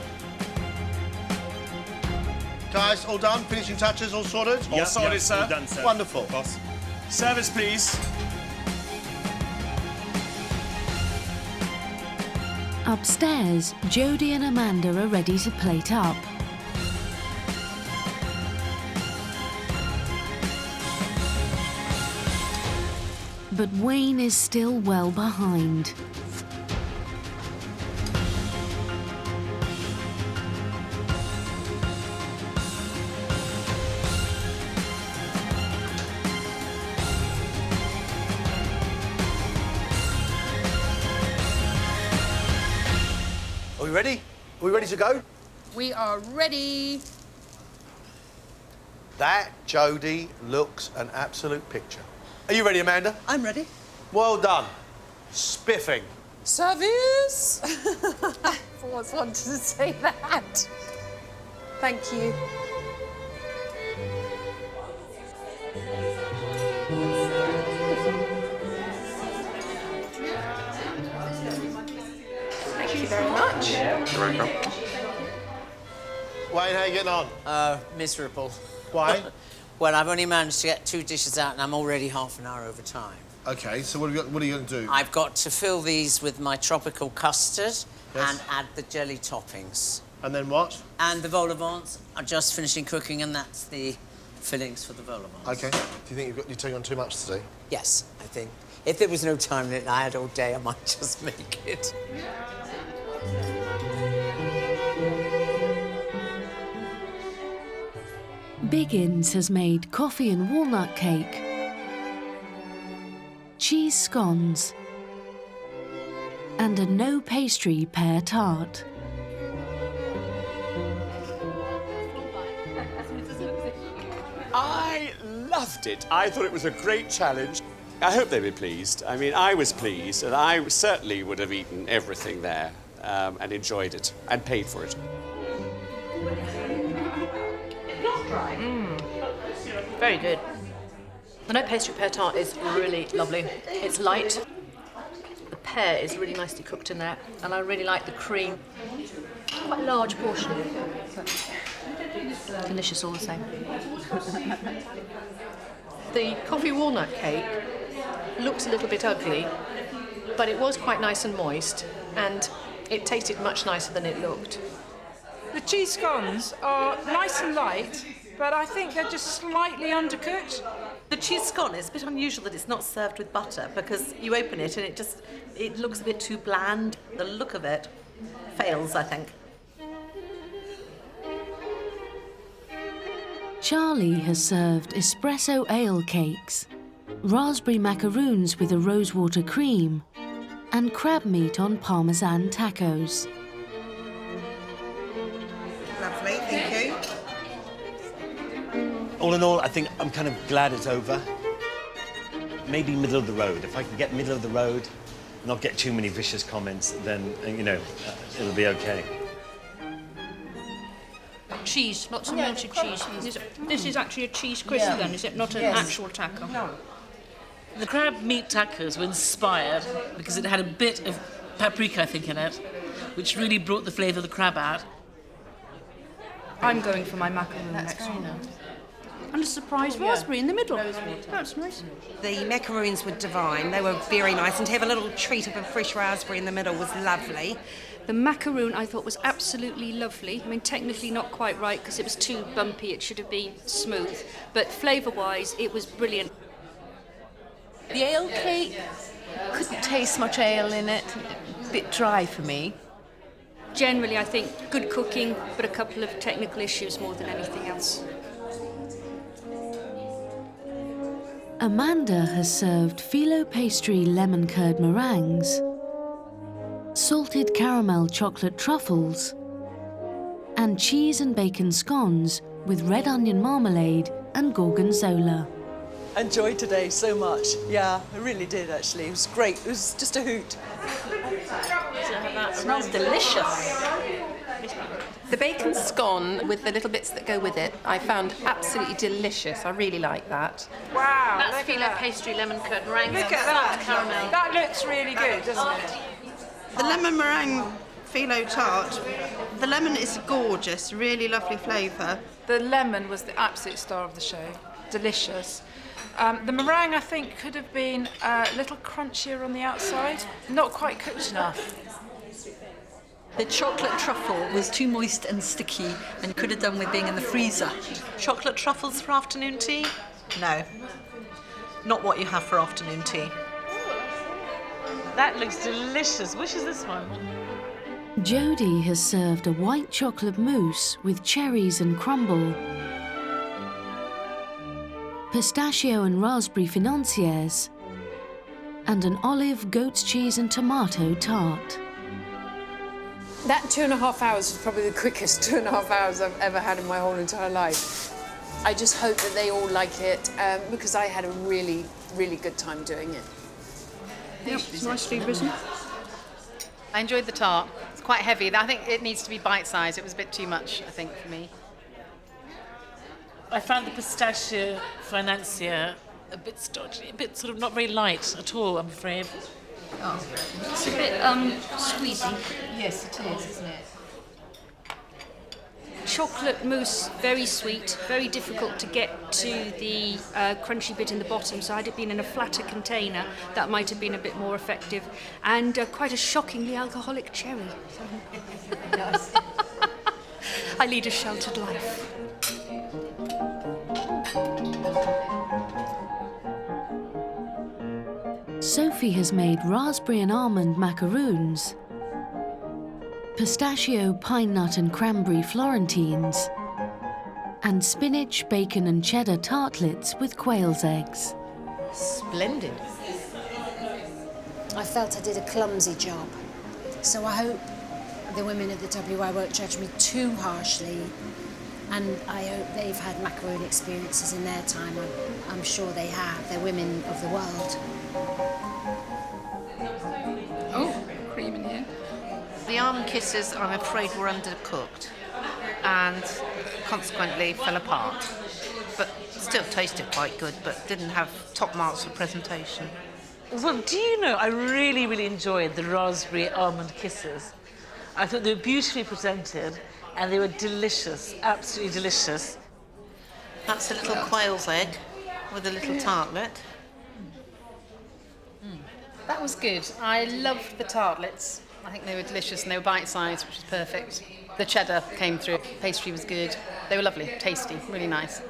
Guys, all done? Finishing touches, all sorted? All sorted, sir. All done, sir. Wonderful. Boss. Service, please. Upstairs, Jodie and Amanda are ready to plate up. But Wayne is still well behind. Are we ready? Are we ready to go? We are ready. That, Jodie, looks an absolute picture. Are you ready, Amanda? I'm ready. Well done. Spiffing. Service! I always wanted to say that. Thank you. Thank you very much. You're welcome. Wayne, how you getting on? Miserable. Why? Well, I've only managed to get 2 dishes out and I'm already half an hour over time. OK, so what are you going to do? I've got to fill these with my tropical custard and add the jelly toppings. And then what? And the vol au vents are just finishing cooking, and that's the fillings for the vol au vents. OK. Do you think you're taking on too much today? Yes, I think. If there was no time that I had all day, I might just make it. Biggins has made coffee and walnut cake, cheese scones, and a no pastry pear tart. I loved it. I thought it was a great challenge. I hope they were pleased. I mean, I was pleased, and I certainly would have eaten everything there and enjoyed it and paid for it. Very good. The no pastry pear tart is really lovely. It's light. The pear is really nicely cooked in there, and I really like the cream. Quite a large portion. Delicious all the same. The coffee walnut cake looks a little bit ugly, but it was quite nice and moist, and it tasted much nicer than it looked. The cheese scones are nice and light, but I think they're just slightly undercooked. The cheese scone is a bit unusual that it's not served with butter, because you open it and it looks a bit too bland. The look of it fails, I think. Charlie has served espresso ale cakes, raspberry macaroons with a rosewater cream, and crab meat on parmesan tacos. Lovely, thank you. All in all, I think I'm kind of glad it's over. Maybe middle of the road. If I can get middle of the road, not get too many vicious comments, then, you know, it'll be okay. Cheese, lots of melted cheese. This is actually a cheese crisp then, is it? Not an actual taco? No. The crab meat tacos were inspired because it had a bit of paprika, I think, in it, which really brought the flavour of the crab out. I'm going for my macaroon next one. And a surprise raspberry in the middle. That's nice. The macaroons were divine. They were very nice, and to have a little treat of a fresh raspberry in the middle was lovely. The macaroon I thought was absolutely lovely. I mean, technically not quite right because it was too bumpy. It should have been smooth. But flavour-wise, it was brilliant. The ale cake, couldn't taste much ale in it. A bit dry for me. Generally, I think good cooking, but a couple of technical issues more than anything else. Amanda has served phyllo pastry lemon curd meringues, salted caramel chocolate truffles, and cheese and bacon scones with red onion marmalade and gorgonzola. Enjoyed today so much. Yeah, I really did, actually. It was great. It was just a hoot. It smells delicious. The bacon scone with the little bits that go with it, I found absolutely delicious. I really like that. Wow, That's phyllo pastry lemon curd meringue. Look at that. That looks really good, doesn't it? The lemon meringue phyllo tart. The lemon is gorgeous, really lovely flavour. The lemon was the absolute star of the show. Delicious. The meringue, I think, could have been a little crunchier on the outside. Not quite cooked enough. The chocolate truffle was too moist and sticky and could have done with being in the freezer. Chocolate truffles for afternoon tea? No. Not what you have for afternoon tea. That looks delicious. Which is this one? Jodie has served a white chocolate mousse with cherries and crumble, pistachio and raspberry financiers, and an olive, goat's cheese and tomato tart. That 2.5 hours was probably the quickest 2.5 hours I've ever had in my whole entire life. I just hope that they all like it because I had a really, really good time doing it. Yep, it's nicely risen. I enjoyed the tart. It's quite heavy. I think it needs to be bite-sized. It was a bit too much, I think, for me. I found the pistachio financier a bit stodgy, a bit sort of not very light at all, I'm afraid. Oh, it's a bit squeezy. Yes, it is, isn't it? Chocolate mousse, very sweet, very difficult to get to the crunchy bit in the bottom, so had it been in a flatter container, that might have been a bit more effective. And quite a shockingly alcoholic cherry. Nice. I lead a sheltered life. Sophie has made raspberry and almond macaroons, pistachio, pine nut and cranberry florentines, and spinach, bacon and cheddar tartlets with quail's eggs. Splendid. I felt I did a clumsy job, so I hope the women of the WI won't judge me too harshly, and I hope they've had macaroon experiences in their time. I'm sure they have. They're women of the world. Oh, cream in here. The almond kisses, I'm afraid, were undercooked and consequently fell apart. But still tasted quite good, but didn't have top marks for presentation. Well, do you know, I really, really enjoyed the raspberry almond kisses. I thought they were beautifully presented and they were delicious, absolutely delicious. That's a little quail's egg with a little tartlet. That was good. I loved the tartlets. I think they were delicious and they were bite-sized, which was perfect. The cheddar came through. Pastry was good. They were lovely, tasty, really nice.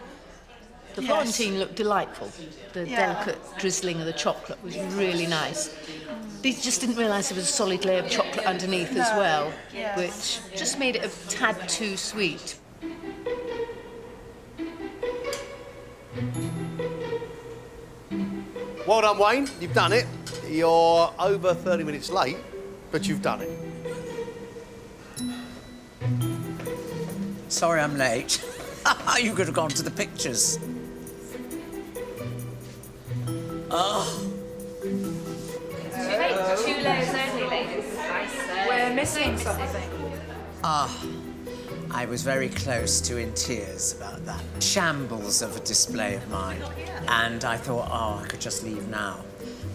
The Florentine looked delightful. The delicate drizzling of the chocolate was really nice. These just didn't realise there was a solid layer of chocolate underneath as well, which just made it a tad too sweet. Well done, Wayne. You've done it. You're over 30 minutes late, but you've done it. Sorry I'm late. You could have gone to the pictures. Oh. Hey, 2 layers only, ladies. We're missing something. Ah, I was very close to in tears about that shambles of a display of mine. And I thought, oh, I could just leave now.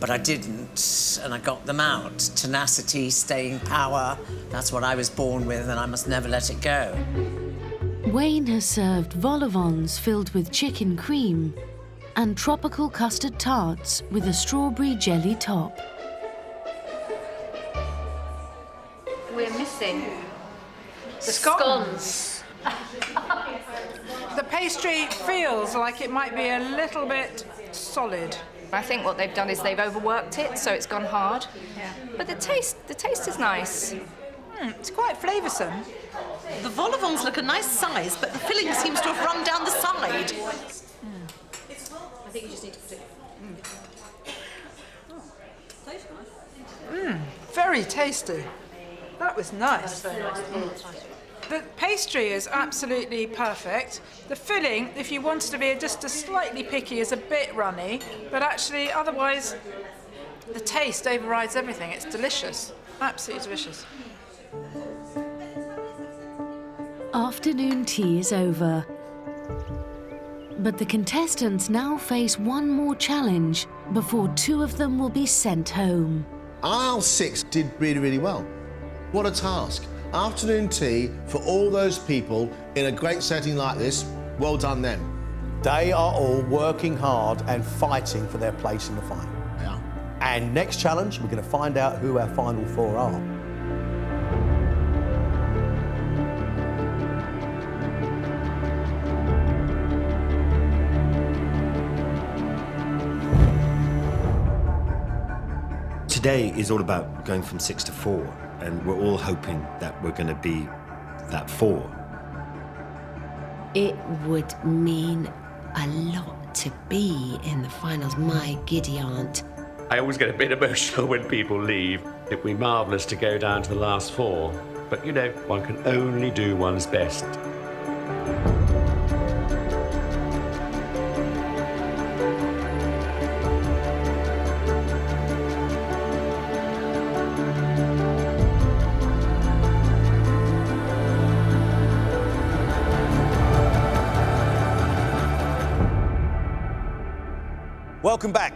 But I didn't, and I got them out. Tenacity, staying power, that's what I was born with, and I must never let it go. Wayne has served vol au vents filled with chicken cream and tropical custard tarts with a strawberry jelly top. We're missing the scones. The pastry feels like it might be a little bit solid. I think what they've done is they've overworked it, so it's gone hard. Yeah. But the taste is nice. It's quite flavoursome. The vol au vents look a nice size, but the filling seems to have run down the side. I think you just need to put it... Very tasty. That was nice. The pastry is absolutely perfect. The filling, if you wanted to be just a slightly picky, is a bit runny, but actually, otherwise, the taste overrides everything. It's delicious. Absolutely delicious. Afternoon tea is over. But the contestants now face one more challenge before 2 of them will be sent home. Aisle 6 did really, really well. What a task. Afternoon tea for all those people in a great setting like this. Well done them. They are all working hard and fighting for their place in the final. Yeah. And next challenge, we're going to find out who our final four are. Today is all about going from 6 to 4, and we're all hoping that we're going to be that 4. It would mean a lot to be in the finals, my giddy aunt. I always get a bit emotional when people leave. It'd be marvellous to go down to the last 4, but you know, one can only do one's best. Welcome back.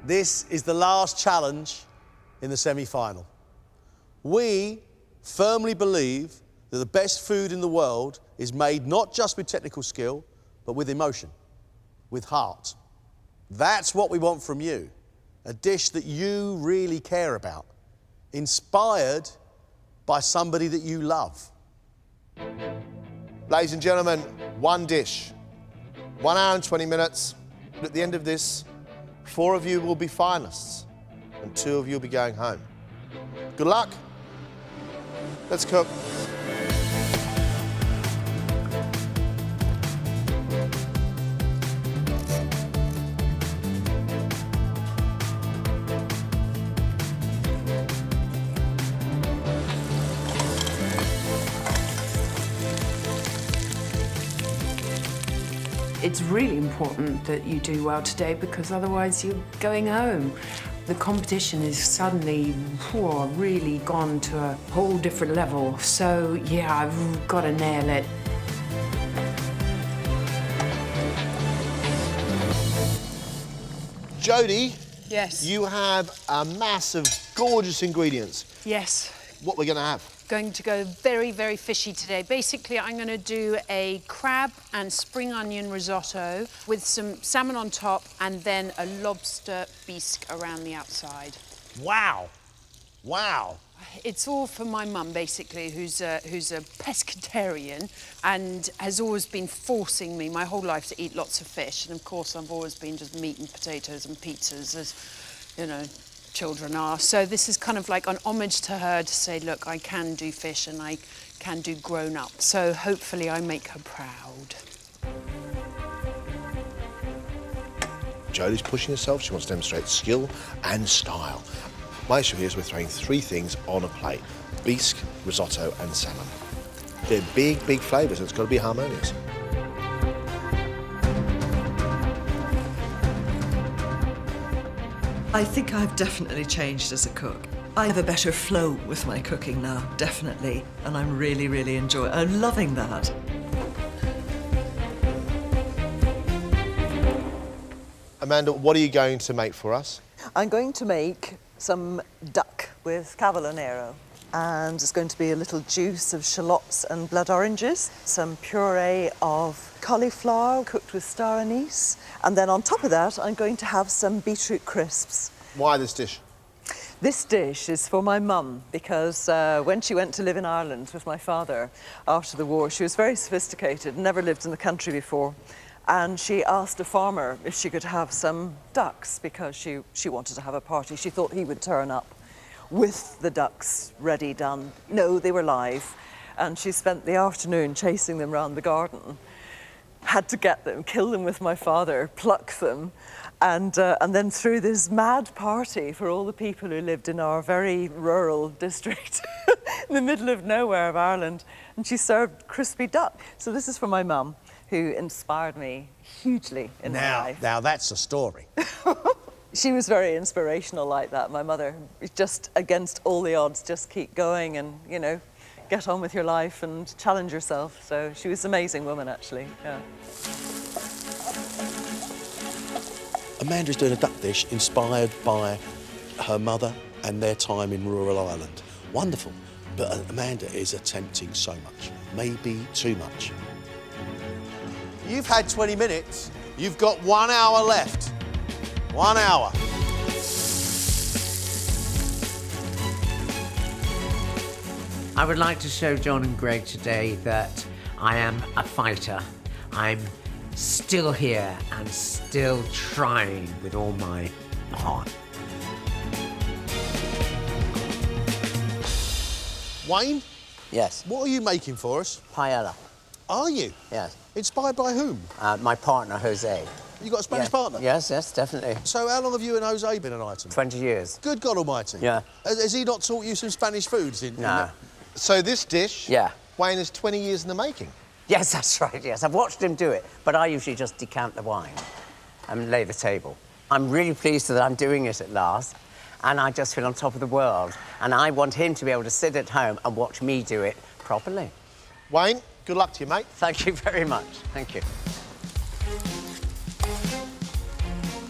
This is the last challenge in the semi-final. We firmly believe that the best food in the world is made not just with technical skill, but with emotion, with heart. That's what we want from you. A dish that you really care about, inspired by somebody that you love. Ladies and gentlemen, one dish, 1 hour and 20 minutes. At the end of this, 4 of you will be finalists and 2 of you will be going home. Good luck. Let's cook. It's really important that you do well today because otherwise you're going home. The competition is suddenly really gone to a whole different level. So, yeah, I've got to nail it. Jodie. Yes. You have a mass of gorgeous ingredients. Yes. What we're going to have? Going to go very, very fishy today. Basically, I'm going to do a crab and spring onion risotto with some salmon on top and then a lobster bisque around the outside. Wow. Wow. It's all for my mum, basically, who's a pescatarian and has always been forcing me my whole life to eat lots of fish. And, of course, I've always been just meat and potatoes and pizzas, as, you know, children are. So this is kind of like an homage to her to say, look, I can do fish and I can do grown up. So hopefully I make her proud. Jodie's pushing herself. She wants to demonstrate skill and style. My issue here is we're throwing 3 things on a plate. Bisque, risotto and salmon. They're big, big flavours and it's got to be harmonious. I think I've definitely changed as a cook. I have a better flow with my cooking now, definitely, and I'm really, really enjoying it. I'm loving that. Amanda, what are you going to make for us? I'm going to make some duck with cavallonero, and it's going to be a little juice of shallots and blood oranges, some puree of cauliflower cooked with star anise, and then on top of that I'm going to have some beetroot crisps. Why this dish? This dish is for my mum because when she went to live in Ireland with my father after the war, she was very sophisticated, never lived in the country before, and she asked a farmer if she could have some ducks because she wanted to have a party. She thought he would turn up with the ducks ready, done. No, they were live, and she spent the afternoon chasing them round the garden. Had to get them, kill them with my father, pluck them, and then threw this mad party for all the people who lived in our very rural district in the middle of nowhere of Ireland. And she served crispy duck. So this is for my mum, who inspired me hugely in my life. Now that's a story. She was very inspirational like that, my mother. Just against all the odds, just keep going and, you know, get on with your life and challenge yourself. So she was an amazing woman, actually, yeah. Amanda's doing a duck dish inspired by her mother and their time in rural Ireland. Wonderful. But Amanda is attempting so much, maybe too much. You've had 20 minutes. You've got 1 hour left. 1 hour. I would like to show John and Greg today that I am a fighter. I'm still here and still trying with all my heart. Wayne? Yes. What are you making for us? Paella. Are you? Yes. Inspired by whom? My partner, Jose. You got a Spanish partner? Yes, yes, definitely. So how long have you and Jose been an item? 20 years. Good God almighty. Yeah. Has he not taught you some Spanish foods? No. So this dish, Yeah. Wayne, is 20 years in the making. Yes, that's right, yes. I've watched him do it, but I usually just decant the wine and lay the table. I'm really pleased that I'm doing it at last, and I just feel on top of the world. And I want him to be able to sit at home and watch me do it properly. Wayne, good luck to you, mate. Thank you very much. Thank you.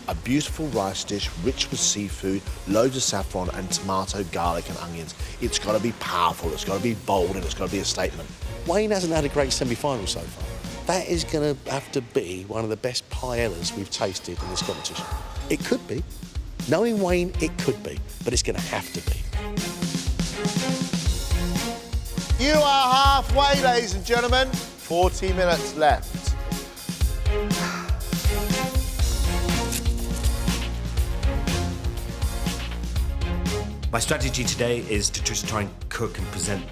A beautiful rice dish, rich with seafood, loads of saffron and tomato, garlic and onions. It's got to be powerful, it's got to be bold, and it's got to be a statement. Wayne hasn't had a great semi-final so far. That is going to have to be one of the best paellas we've tasted in this competition. It could be. Knowing Wayne, it could be, but it's going to have to be. You are halfway, ladies and gentlemen. 40 minutes left. My strategy today is to just try and cook and present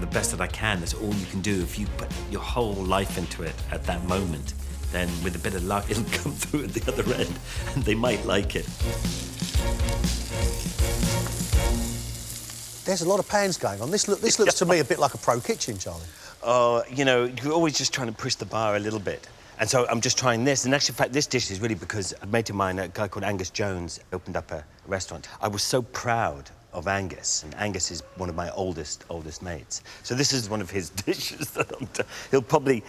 the best that I can. That's all you can do. If you put your whole life into it at that moment, then with a bit of luck, it'll come through at the other end, and they might like it. There's a lot of pans going on. This looks to me a bit like a pro kitchen, Charlie. You know, you're always just trying to push the bar a little bit. And so I'm just trying this. And actually, in fact, this dish is really because a mate of mine, a guy called Angus Jones, opened up a restaurant. I was so proud of Angus, and Angus is one of my oldest mates. So this is one of his dishes that he'll probably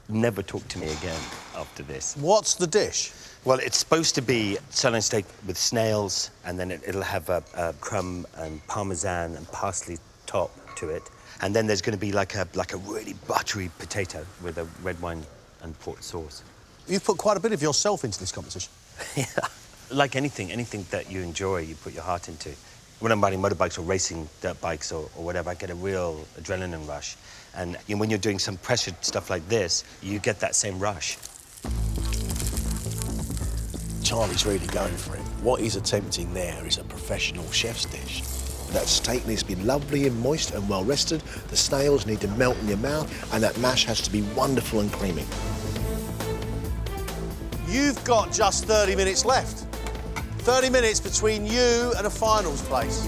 never talk to me again after this. What's the dish? Well, it's supposed to be sirloin steak with snails, and then it'll have a crumb and parmesan and parsley top to it. And then there's going to be like a really buttery potato with a red wine and port sauce. You've put quite a bit of yourself into this competition. Yeah. Like anything that you enjoy, you put your heart into. When I'm riding motorbikes or racing dirt bikes or whatever, I get a real adrenaline rush. And when you're doing some pressured stuff like this, you get that same rush. Charlie's really going for it. What he's attempting there is a professional chef's dish. That steak needs to be lovely and moist and well rested. The snails need to melt in your mouth, and that mash has to be wonderful and creamy. You've got just 30 minutes left. 30 minutes between you and a finals place.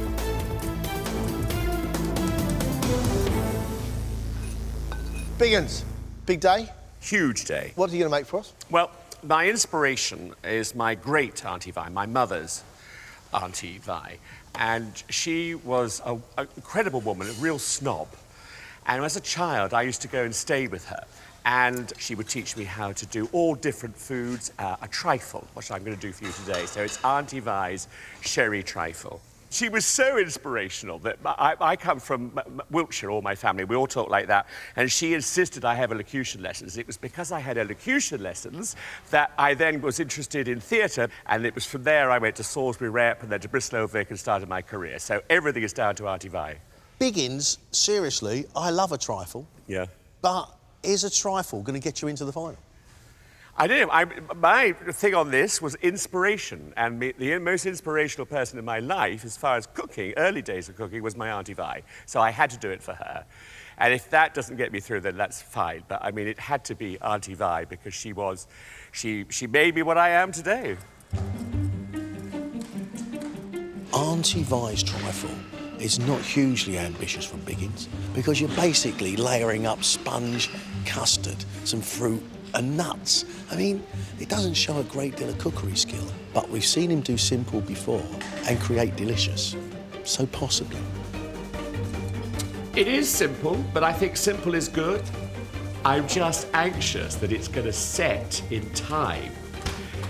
Biggins, big day? Huge day. What are you going to make for us? Well, my inspiration is my great Auntie Vi, my mother's Auntie Vi. And she was an incredible woman, a real snob. And as a child, I used to go and stay with her. And she would teach me how to do all different foods, a trifle, which I'm going to do for you today. So it's Auntie Vi's sherry trifle. She was so inspirational that I come from Wiltshire, all my family, we all talk like that, and she insisted I have elocution lessons. It was because I had elocution lessons that I then was interested in theatre, and it was from there I went to Salisbury Rep and then to Bristol Vic and started my career. So everything is down to Auntie Vi. Biggins, seriously, I love a trifle. Yeah. But is a trifle going to get you into the final? I do. My thing on this was inspiration, and the most inspirational person in my life, as far as cooking, early days of cooking, was my Auntie Vi. So I had to do it for her. And if that doesn't get me through, then that's fine. But I mean, it had to be Auntie Vi because she made me what I am today. Auntie Vi's trifle is not hugely ambitious from Biggins because you're basically layering up sponge, custard, some fruit and nuts. I mean, it doesn't show a great deal of cookery skill, but we've seen him do simple before and create delicious. So possibly. It is simple, but I think simple is good. I'm just anxious that it's going to set in time.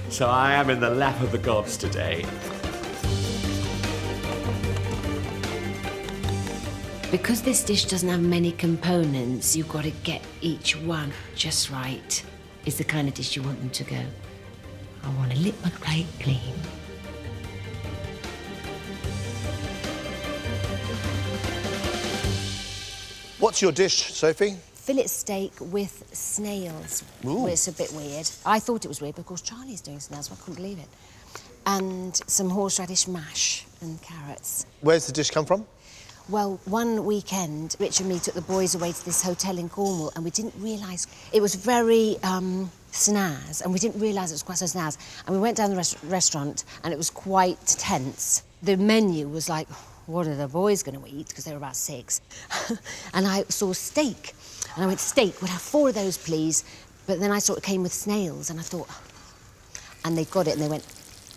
So I am in the lap of the gods today. Because this dish doesn't have many components, you've got to get each one just right. It's the kind of dish you want them to go, I want to lick my plate clean. What's your dish, Sophie? Fillet steak with snails. Ooh. It's a bit weird. I thought it was weird, but of course Charlie's doing snails, so I couldn't believe it. And some horseradish mash and carrots. Where's the dish come from? Well, one weekend, Rich and me took the boys away to this hotel in Cornwall, and we didn't realise it was very snaz, and we didn't realise it was quite so snaz. And we went down the restaurant, and it was quite tense. The menu was like, what are the boys going to eat? Because they were about 6. And I saw steak, and I went, steak, we'll have 4 of those, please. But then I saw it came with snails, and I thought, and they got it, and they went,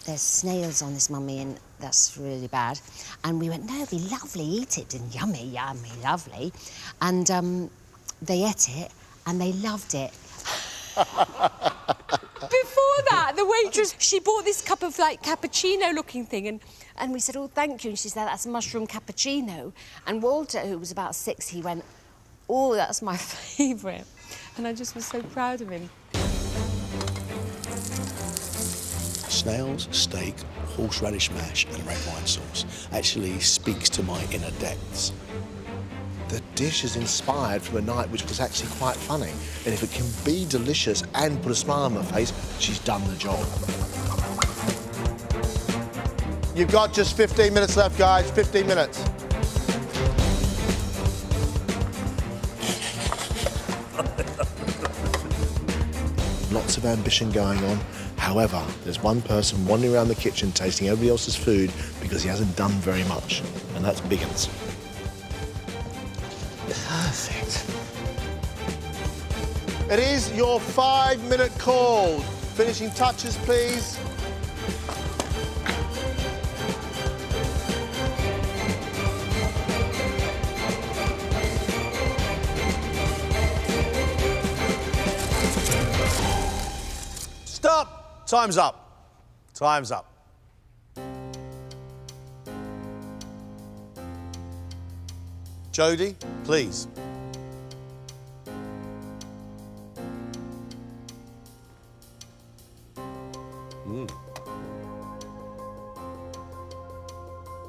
there's snails on this, mummy, and that's really bad. And we went, no, it'd be lovely, eat it, and yummy, yummy, lovely. And they ate it, and they loved it. Before that, the waitress, she bought this cup of, like, cappuccino-looking thing, and we said, oh, thank you, and she said, that's mushroom cappuccino. And Walter, who was about 6, he went, oh, that's my favourite. And I just was so proud of him. Snails, steak, horseradish mash and red wine sauce actually speaks to my inner depths. The dish is inspired from a night which was actually quite funny. And if it can be delicious and put a smile on my face, she's done the job. You've got just 15 minutes left, guys. 15 minutes. Lots of ambition going on. However, there's one person wandering around the kitchen tasting everybody else's food because he hasn't done very much, and that's Biggins. Perfect. It is your 5-minute call. Finishing touches, please. Stop! Time's up. Time's up. Jodie, please.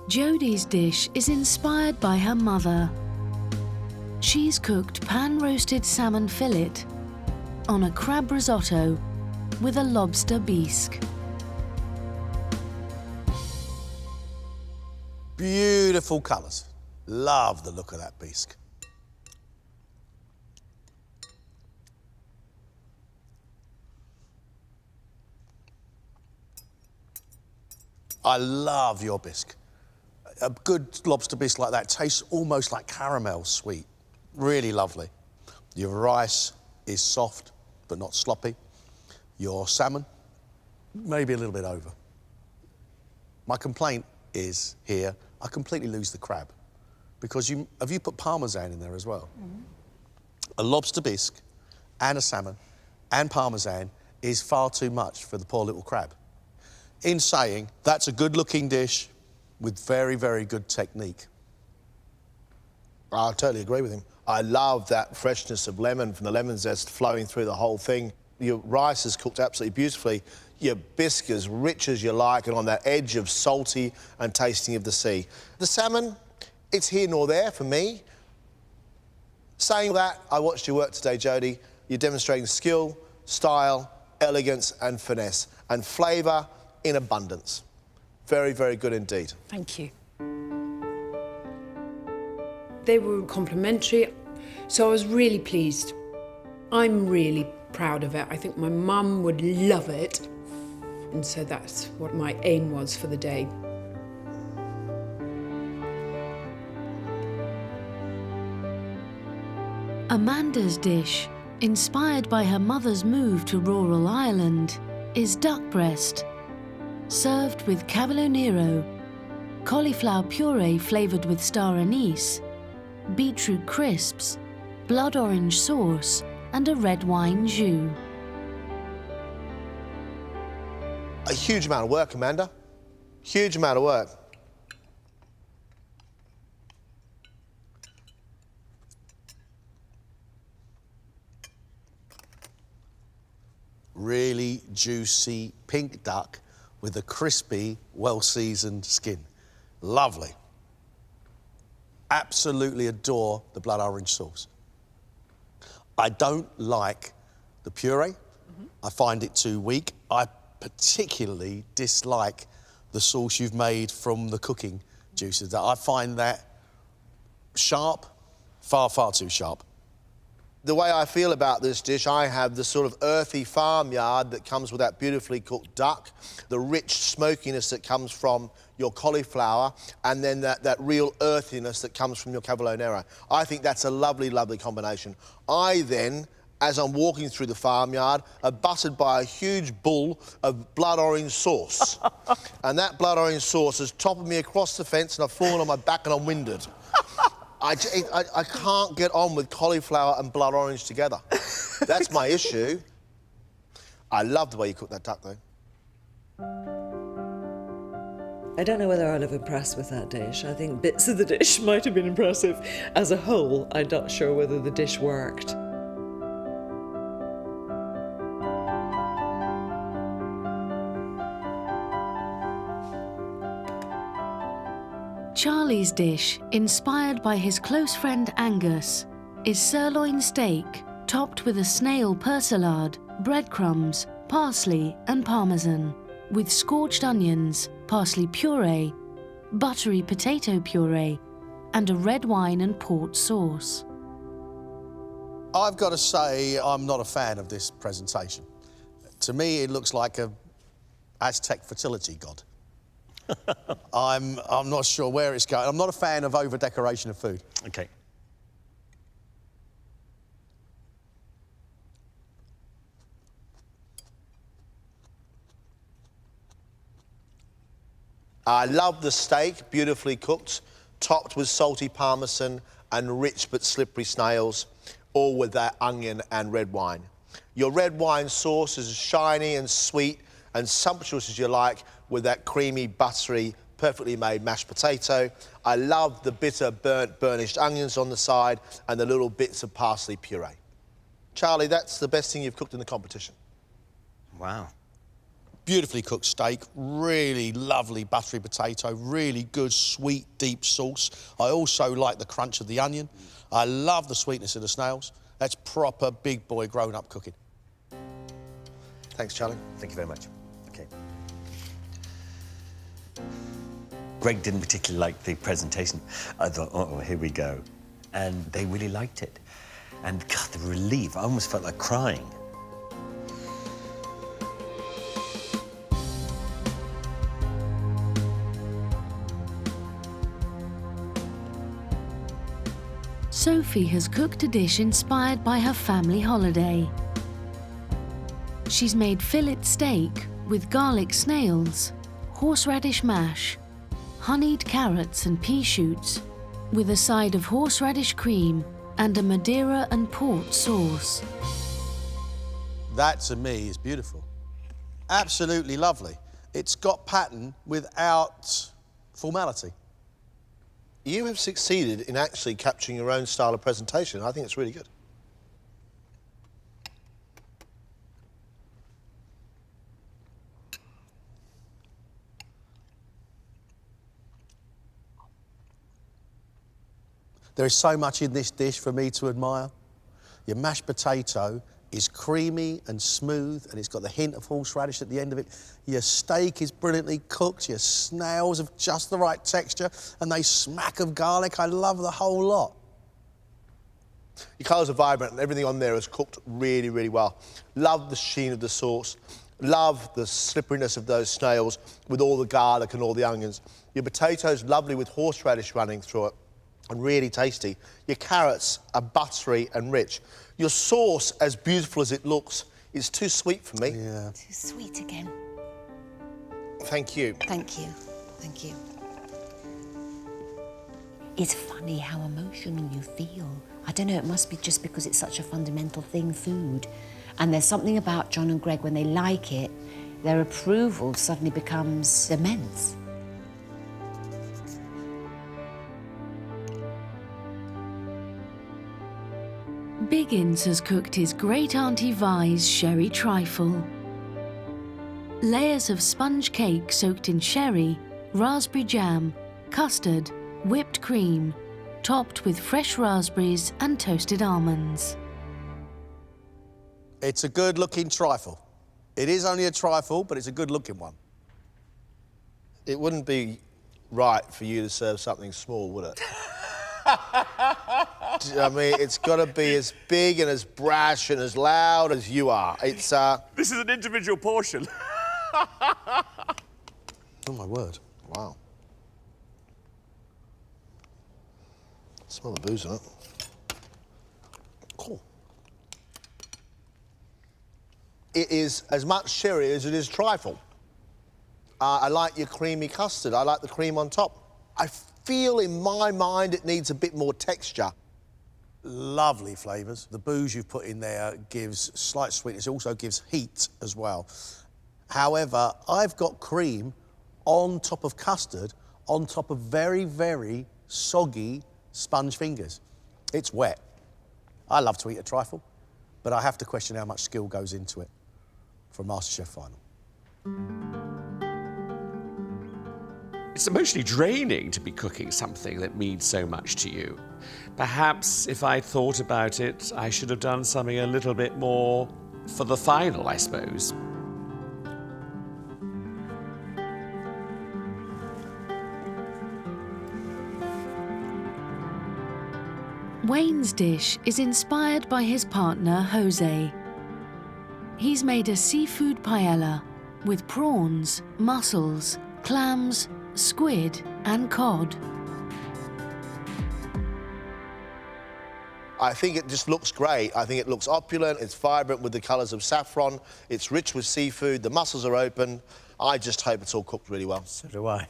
Jodie's dish is inspired by her mother. She's cooked pan-roasted salmon fillet on a crab risotto with a lobster bisque. Beautiful colours. Love the look of that bisque. I love your bisque. A good lobster bisque like that tastes almost like caramel sweet. Really lovely. Your rice is soft, but not sloppy. Your salmon, maybe a little bit over. My complaint is here, I completely lose the crab. Because you put parmesan in there as well? Mm-hmm. A lobster bisque and a salmon and parmesan is far too much for the poor little crab. In saying, that's a good-looking dish with very, very good technique. I totally agree with him. I love that freshness of lemon from the lemon zest flowing through the whole thing. Your rice is cooked absolutely beautifully. Your bisque as rich as you like and on that edge of salty and tasting of the sea. The salmon, it's here nor there for me. Saying that, I watched your work today, Jodie. You're demonstrating skill, style, elegance and finesse, and flavour in abundance. Very, very good indeed. Thank you. They were complimentary, so I was really pleased. I'm really proud of it. I think my mum would love it. And so that's what my aim was for the day. Amanda's dish, inspired by her mother's move to rural Ireland, is duck breast, served with cavolo nero, cauliflower puree flavoured with star anise, beetroot crisps, blood orange sauce, and a red wine jus. A huge amount of work, Amanda. Huge amount of work. really juicy pink duck with a crispy, well-seasoned skin. Lovely. Absolutely adore the blood orange sauce. I don't like the puree. I find it too weak. I particularly dislike the sauce you've made from the cooking juices. I find that sharp, far, far too sharp. The way I feel about this dish, I have the sort of earthy farmyard that comes with that beautifully cooked duck, the rich smokiness that comes from your cauliflower, and then that real earthiness that comes from your cavolo nero. I think that's a lovely, lovely combination. I then, as I'm walking through the farmyard, are buttered by a huge bowl of blood orange sauce. And that blood orange sauce has toppled me across the fence and I've fallen on my back and I'm winded. I can't get on with cauliflower and blood orange together. That's my issue. I love the way you cook that duck, though. I don't know whether I'll have impressed with that dish. I think bits of the dish might have been impressive. As a whole, I'm not sure whether the dish worked. Charlie's dish, inspired by his close friend Angus, is sirloin steak topped with a snail persillade, breadcrumbs, parsley and parmesan, with scorched onions, parsley puree, buttery potato puree, and a red wine and port sauce. I've got to say I'm not a fan of this presentation. To me, it looks like an Aztec fertility god. I'm not sure where it's going. I'm not a fan of over-decoration of food. OK. I love the steak, beautifully cooked, topped with salty parmesan and rich but slippery snails, all with that onion and red wine. Your red wine sauce is shiny and sweet and sumptuous as you like, with that creamy, buttery, perfectly made mashed potato. I love the bitter, burnished onions on the side and the little bits of parsley puree. Charlie, that's the best thing you've cooked in the competition. Wow. Beautifully cooked steak, really lovely buttery potato, really good, sweet, deep sauce. I also like the crunch of the onion. I love the sweetness of the snails. That's proper big boy grown-up cooking. Thanks, Charlie. Thank you very much. OK. Greg didn't particularly like the presentation. I thought, oh, here we go. And they really liked it. And God, the relief, I almost felt like crying. Sophie has cooked a dish inspired by her family holiday. She's made fillet steak with garlic snails, horseradish mash, honeyed carrots and pea shoots, with a side of horseradish cream and a Madeira and port sauce. That, to me, is beautiful. Absolutely lovely. It's got pattern without formality. You have succeeded in actually capturing your own style of presentation. I think it's really good. There is so much in this dish for me to admire. Your mashed potato is creamy and smooth, and it's got the hint of horseradish at the end of it. Your steak is brilliantly cooked. Your snails have just the right texture, and they smack of garlic. I love the whole lot. Your colours are vibrant, and everything on there is cooked really, really well. Love the sheen of the sauce. Love the slipperiness of those snails with all the garlic and all the onions. Your potatoes, lovely with horseradish running through it, and really tasty. Your carrots are buttery and rich. Your sauce, as beautiful as it looks, is too sweet for me. Yeah. Too sweet again. Thank you. Thank you. Thank you. It's funny how emotional you feel. I don't know, it must be just because it's such a fundamental thing, food. And there's something about John and Greg, when they like it, their approval suddenly becomes immense. Biggins has cooked his great Auntie Vi's sherry trifle. Layers of sponge cake soaked in sherry, raspberry jam, custard, whipped cream, topped with fresh raspberries and toasted almonds. It's a good-looking trifle. It is only a trifle, but it's a good-looking one. It wouldn't be right for you to serve something small, would it? I mean, it's got to be as big and as brash and as loud as you are. It's, This is an individual portion. Oh, my word. Wow. Smell the booze in it. Cool. It is as much sherry as it is trifle. I like your creamy custard. I like the cream on top. I feel in my mind it needs a bit more texture. Lovely flavours. The booze you've put in there gives slight sweetness. It also gives heat as well. However, I've got cream on top of custard, on top of very, very soggy sponge fingers. It's wet. I love to eat a trifle, but I have to question how much skill goes into it for a MasterChef final. It's emotionally draining to be cooking something that means so much to you. Perhaps if I'd thought about it, I should have done something a little bit more for the final, I suppose. Wayne's dish is inspired by his partner, Jose. He's made a seafood paella with prawns, mussels, clams, squid and cod. I think it just looks great. I think it looks opulent, it's vibrant with the colours of saffron, it's rich with seafood, the mussels are open. I just hope it's all cooked really well. So do I.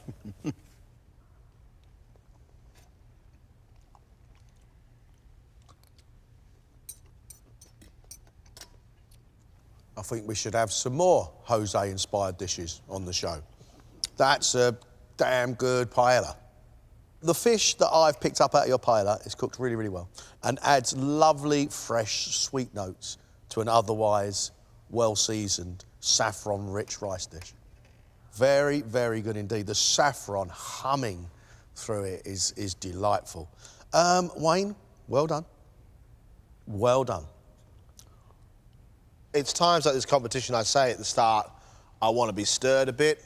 I think we should have some more Jose-inspired dishes on the show. That's a damn good paella. The fish that I've picked up out of your paella is cooked really, really well and adds lovely, fresh, sweet notes to an otherwise well-seasoned, saffron-rich rice dish. Very, very good indeed. The saffron humming through it is delightful. Wayne, well done. Well done. It's times like this competition, I say at the start, I want to be stirred a bit,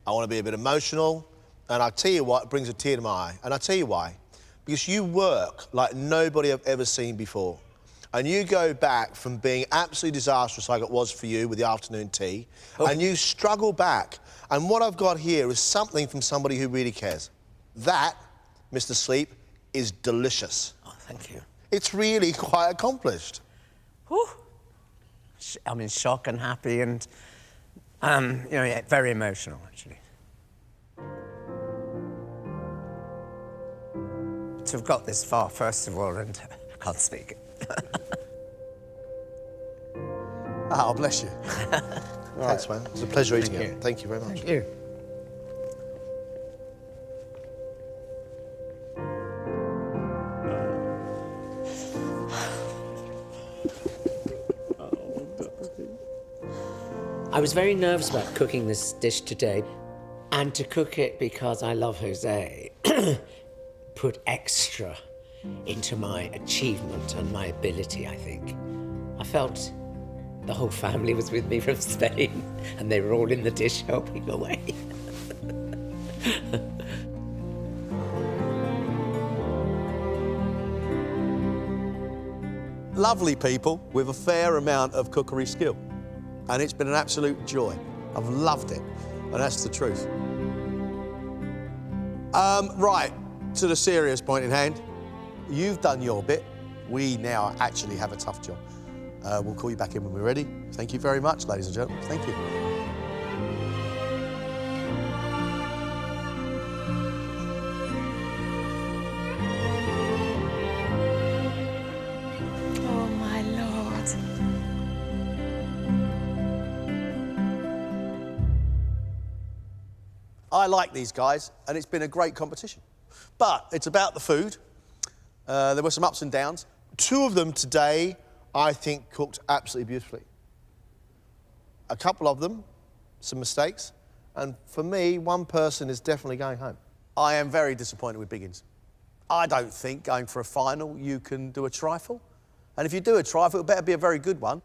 I want to be a bit emotional, and I tell you what, it brings a tear to my eye. And I tell you why. Because you work like nobody I've ever seen before. And you go back from being absolutely disastrous like it was for you with the afternoon tea, and you struggle back. And what I've got here is something from somebody who really cares. That, Mr. Sleep, is delicious. Oh, thank you. It's really quite accomplished. Whew. I'm in shock and happy and, you know, yeah, very emotional, actually. To have got this far, first of all, and I can't speak. Oh, bless you. Thanks, man. It was a pleasure eating Thank it. you. Thank you very much. Thank you. I was very nervous about cooking this dish today, and to cook it because I love Jose put extra into my achievement and my ability, I think. I felt the whole family was with me from Spain, and they were all in the dish helping away. Lovely people with a fair amount of cookery skill. And it's been an absolute joy. I've loved it, and that's the truth. Right, to the serious point in hand. You've done your bit. We now actually have a tough job. We'll call you back in when we're ready. Thank you very much, ladies and gentlemen. Thank you. Oh, my Lord. I like these guys, and it's been a great competition. But it's about the food. There were some ups and downs. Two of them today, I think, cooked absolutely beautifully. A couple of them some mistakes, and for me, one person is definitely going home. I am very disappointed with Biggins. I don't think going for a final you can do a trifle. And if you do a trifle, it better be a very good one.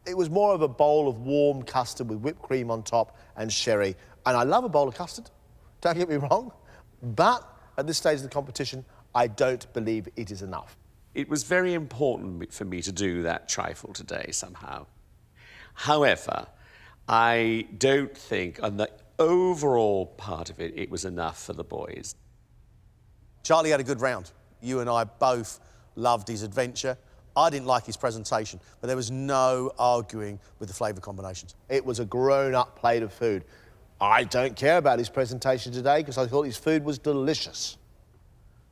It was more of a bowl of warm custard with whipped cream on top and sherry. And I love a bowl of custard, don't get me wrong. But at this stage of the competition, I don't believe it is enough. It was very important for me to do that trifle today somehow. However, I don't think on the overall part of it, it was enough for the boys. Charlie had a good round. You and I both loved his adventure. I didn't like his presentation, but there was no arguing with the flavour combinations. It was a grown-up plate of food. I don't care about his presentation today because I thought his food was delicious.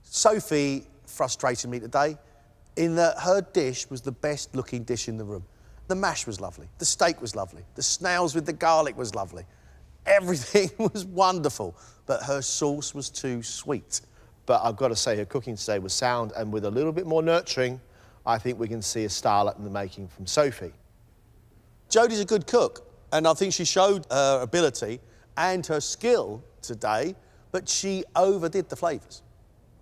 Sophie frustrated me today in that her dish was the best looking dish in the room. The mash was lovely, the steak was lovely, the snails with the garlic was lovely. Everything was wonderful, but her sauce was too sweet. But I've got to say, her cooking today was sound, and with a little bit more nurturing, I think we can see a starlet in the making from Sophie. Jodie's a good cook, and I think she showed her ability and her skill today, but she overdid the flavours.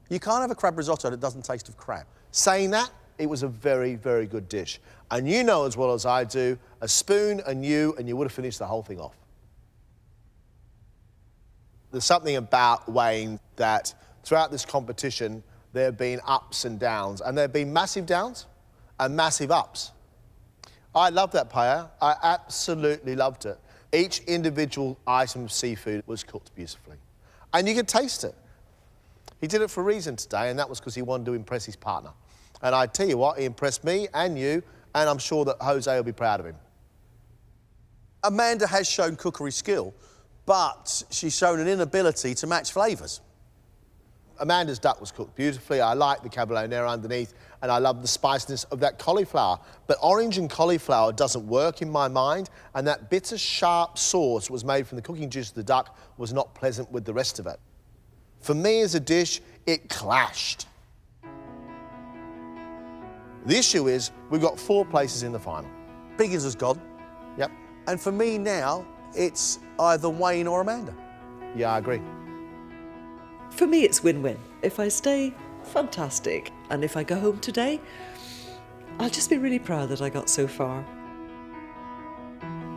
You can't have a crab risotto that doesn't taste of crab. Saying that, it was a very, very good dish. And you know as well as I do, a spoon and you would have finished the whole thing off. There's something about Wayne that throughout this competition, there have been ups and downs, and there have been massive downs and massive ups. I loved that paella. I absolutely loved it. Each individual item of seafood was cooked beautifully. And you could taste it. He did it for a reason today, and that was because he wanted to impress his partner. And I tell you what, he impressed me and you, and I'm sure that Jose will be proud of him. Amanda has shown cookery skill, but she's shown an inability to match flavours. Amanda's duck was cooked beautifully. I like the caballonera underneath, and I love the spiciness of that cauliflower. But orange and cauliflower doesn't work in my mind, and that bitter, sharp sauce was made from the cooking juice of the duck was not pleasant with the rest of it. For me as a dish, it clashed. The issue is we've got 4 places in the final. Biggins has gone. Yep. And for me now, it's either Wayne or Amanda. Yeah, I agree. For me, it's win-win. If I stay, fantastic. And if I go home today, I'll just be really proud that I got so far.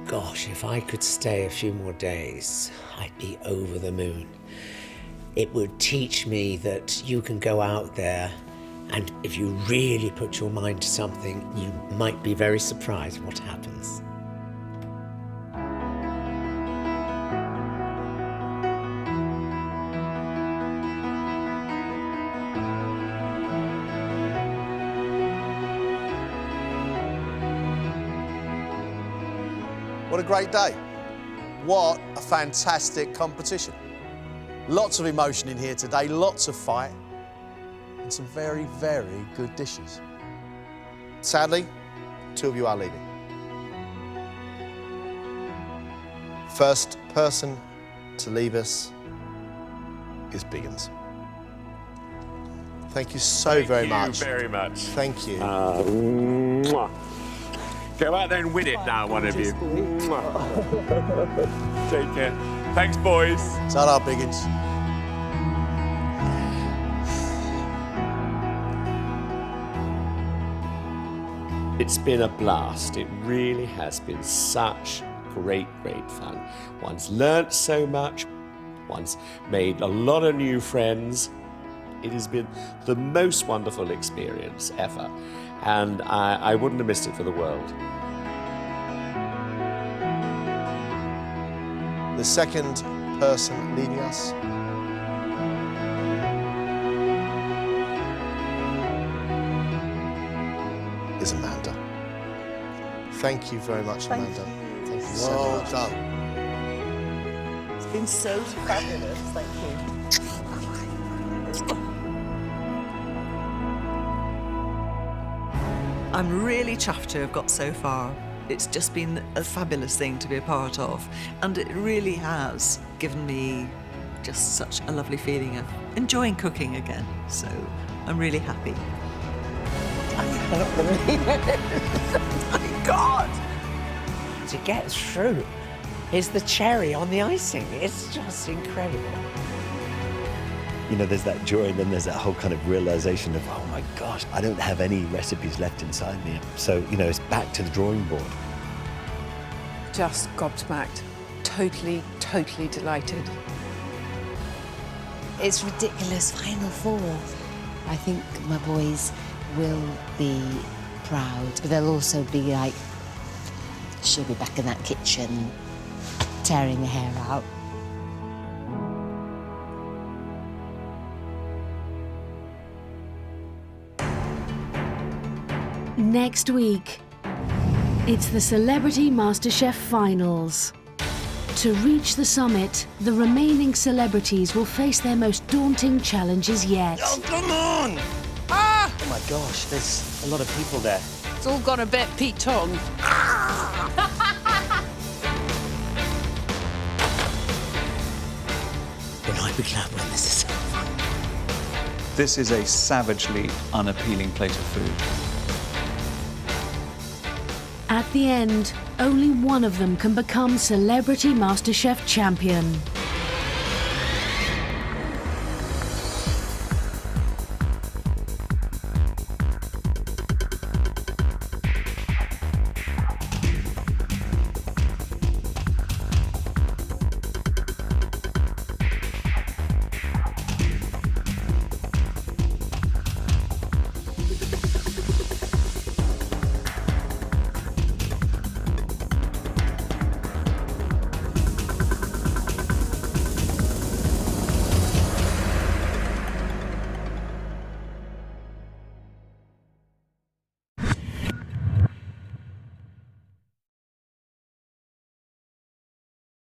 Gosh, if I could stay a few more days, I'd be over the moon. It would teach me that you can go out there and if you really put your mind to something, you might be very surprised what happens. What a great day. What a fantastic competition. Lots of emotion in here today, lots of fight, and some very, very good dishes. Sadly, 2 of you are leaving. First person to leave us is Biggins. Thank you so very much. Thank you very much. Thank you. Mwah. Go out there and win it now, one of you. Take care. Thanks, boys. Ta-ra, Biggins. It's been a blast. It really has been such great, great fun. One's learnt so much. One's made a lot of new friends. It has been the most wonderful experience ever. And I wouldn't have missed it for the world. The second person leaving us is Amanda. Thank you very much, Amanda. Thank you so Well much. done. It's been so fabulous, thank you. I'm really chuffed to have got so far. It's just been a fabulous thing to be a part of, and it really has given me just such a lovely feeling of enjoying cooking again, so I'm really happy. I can't believe it. My God! To get through is the cherry on the icing. It's just incredible. You know, there's that joy, and then there's that whole kind of realization of, oh my gosh, I don't have any recipes left inside me. So, you know, it's back to the drawing board. Just gobsmacked. Totally, totally delighted. It's ridiculous, final four. I think my boys will be proud, but they'll also be like, she'll be back in that kitchen, tearing her hair out. Next week, it's the Celebrity MasterChef Finals. To reach the summit, the remaining celebrities will face their most daunting challenges yet. Oh, come on! Ah! Oh my gosh, there's a lot of people there. It's all gone a bit Pete Tong. When I be glad when this is over. This is a savagely unappealing plate of food. At the end, only one of them can become Celebrity MasterChef champion.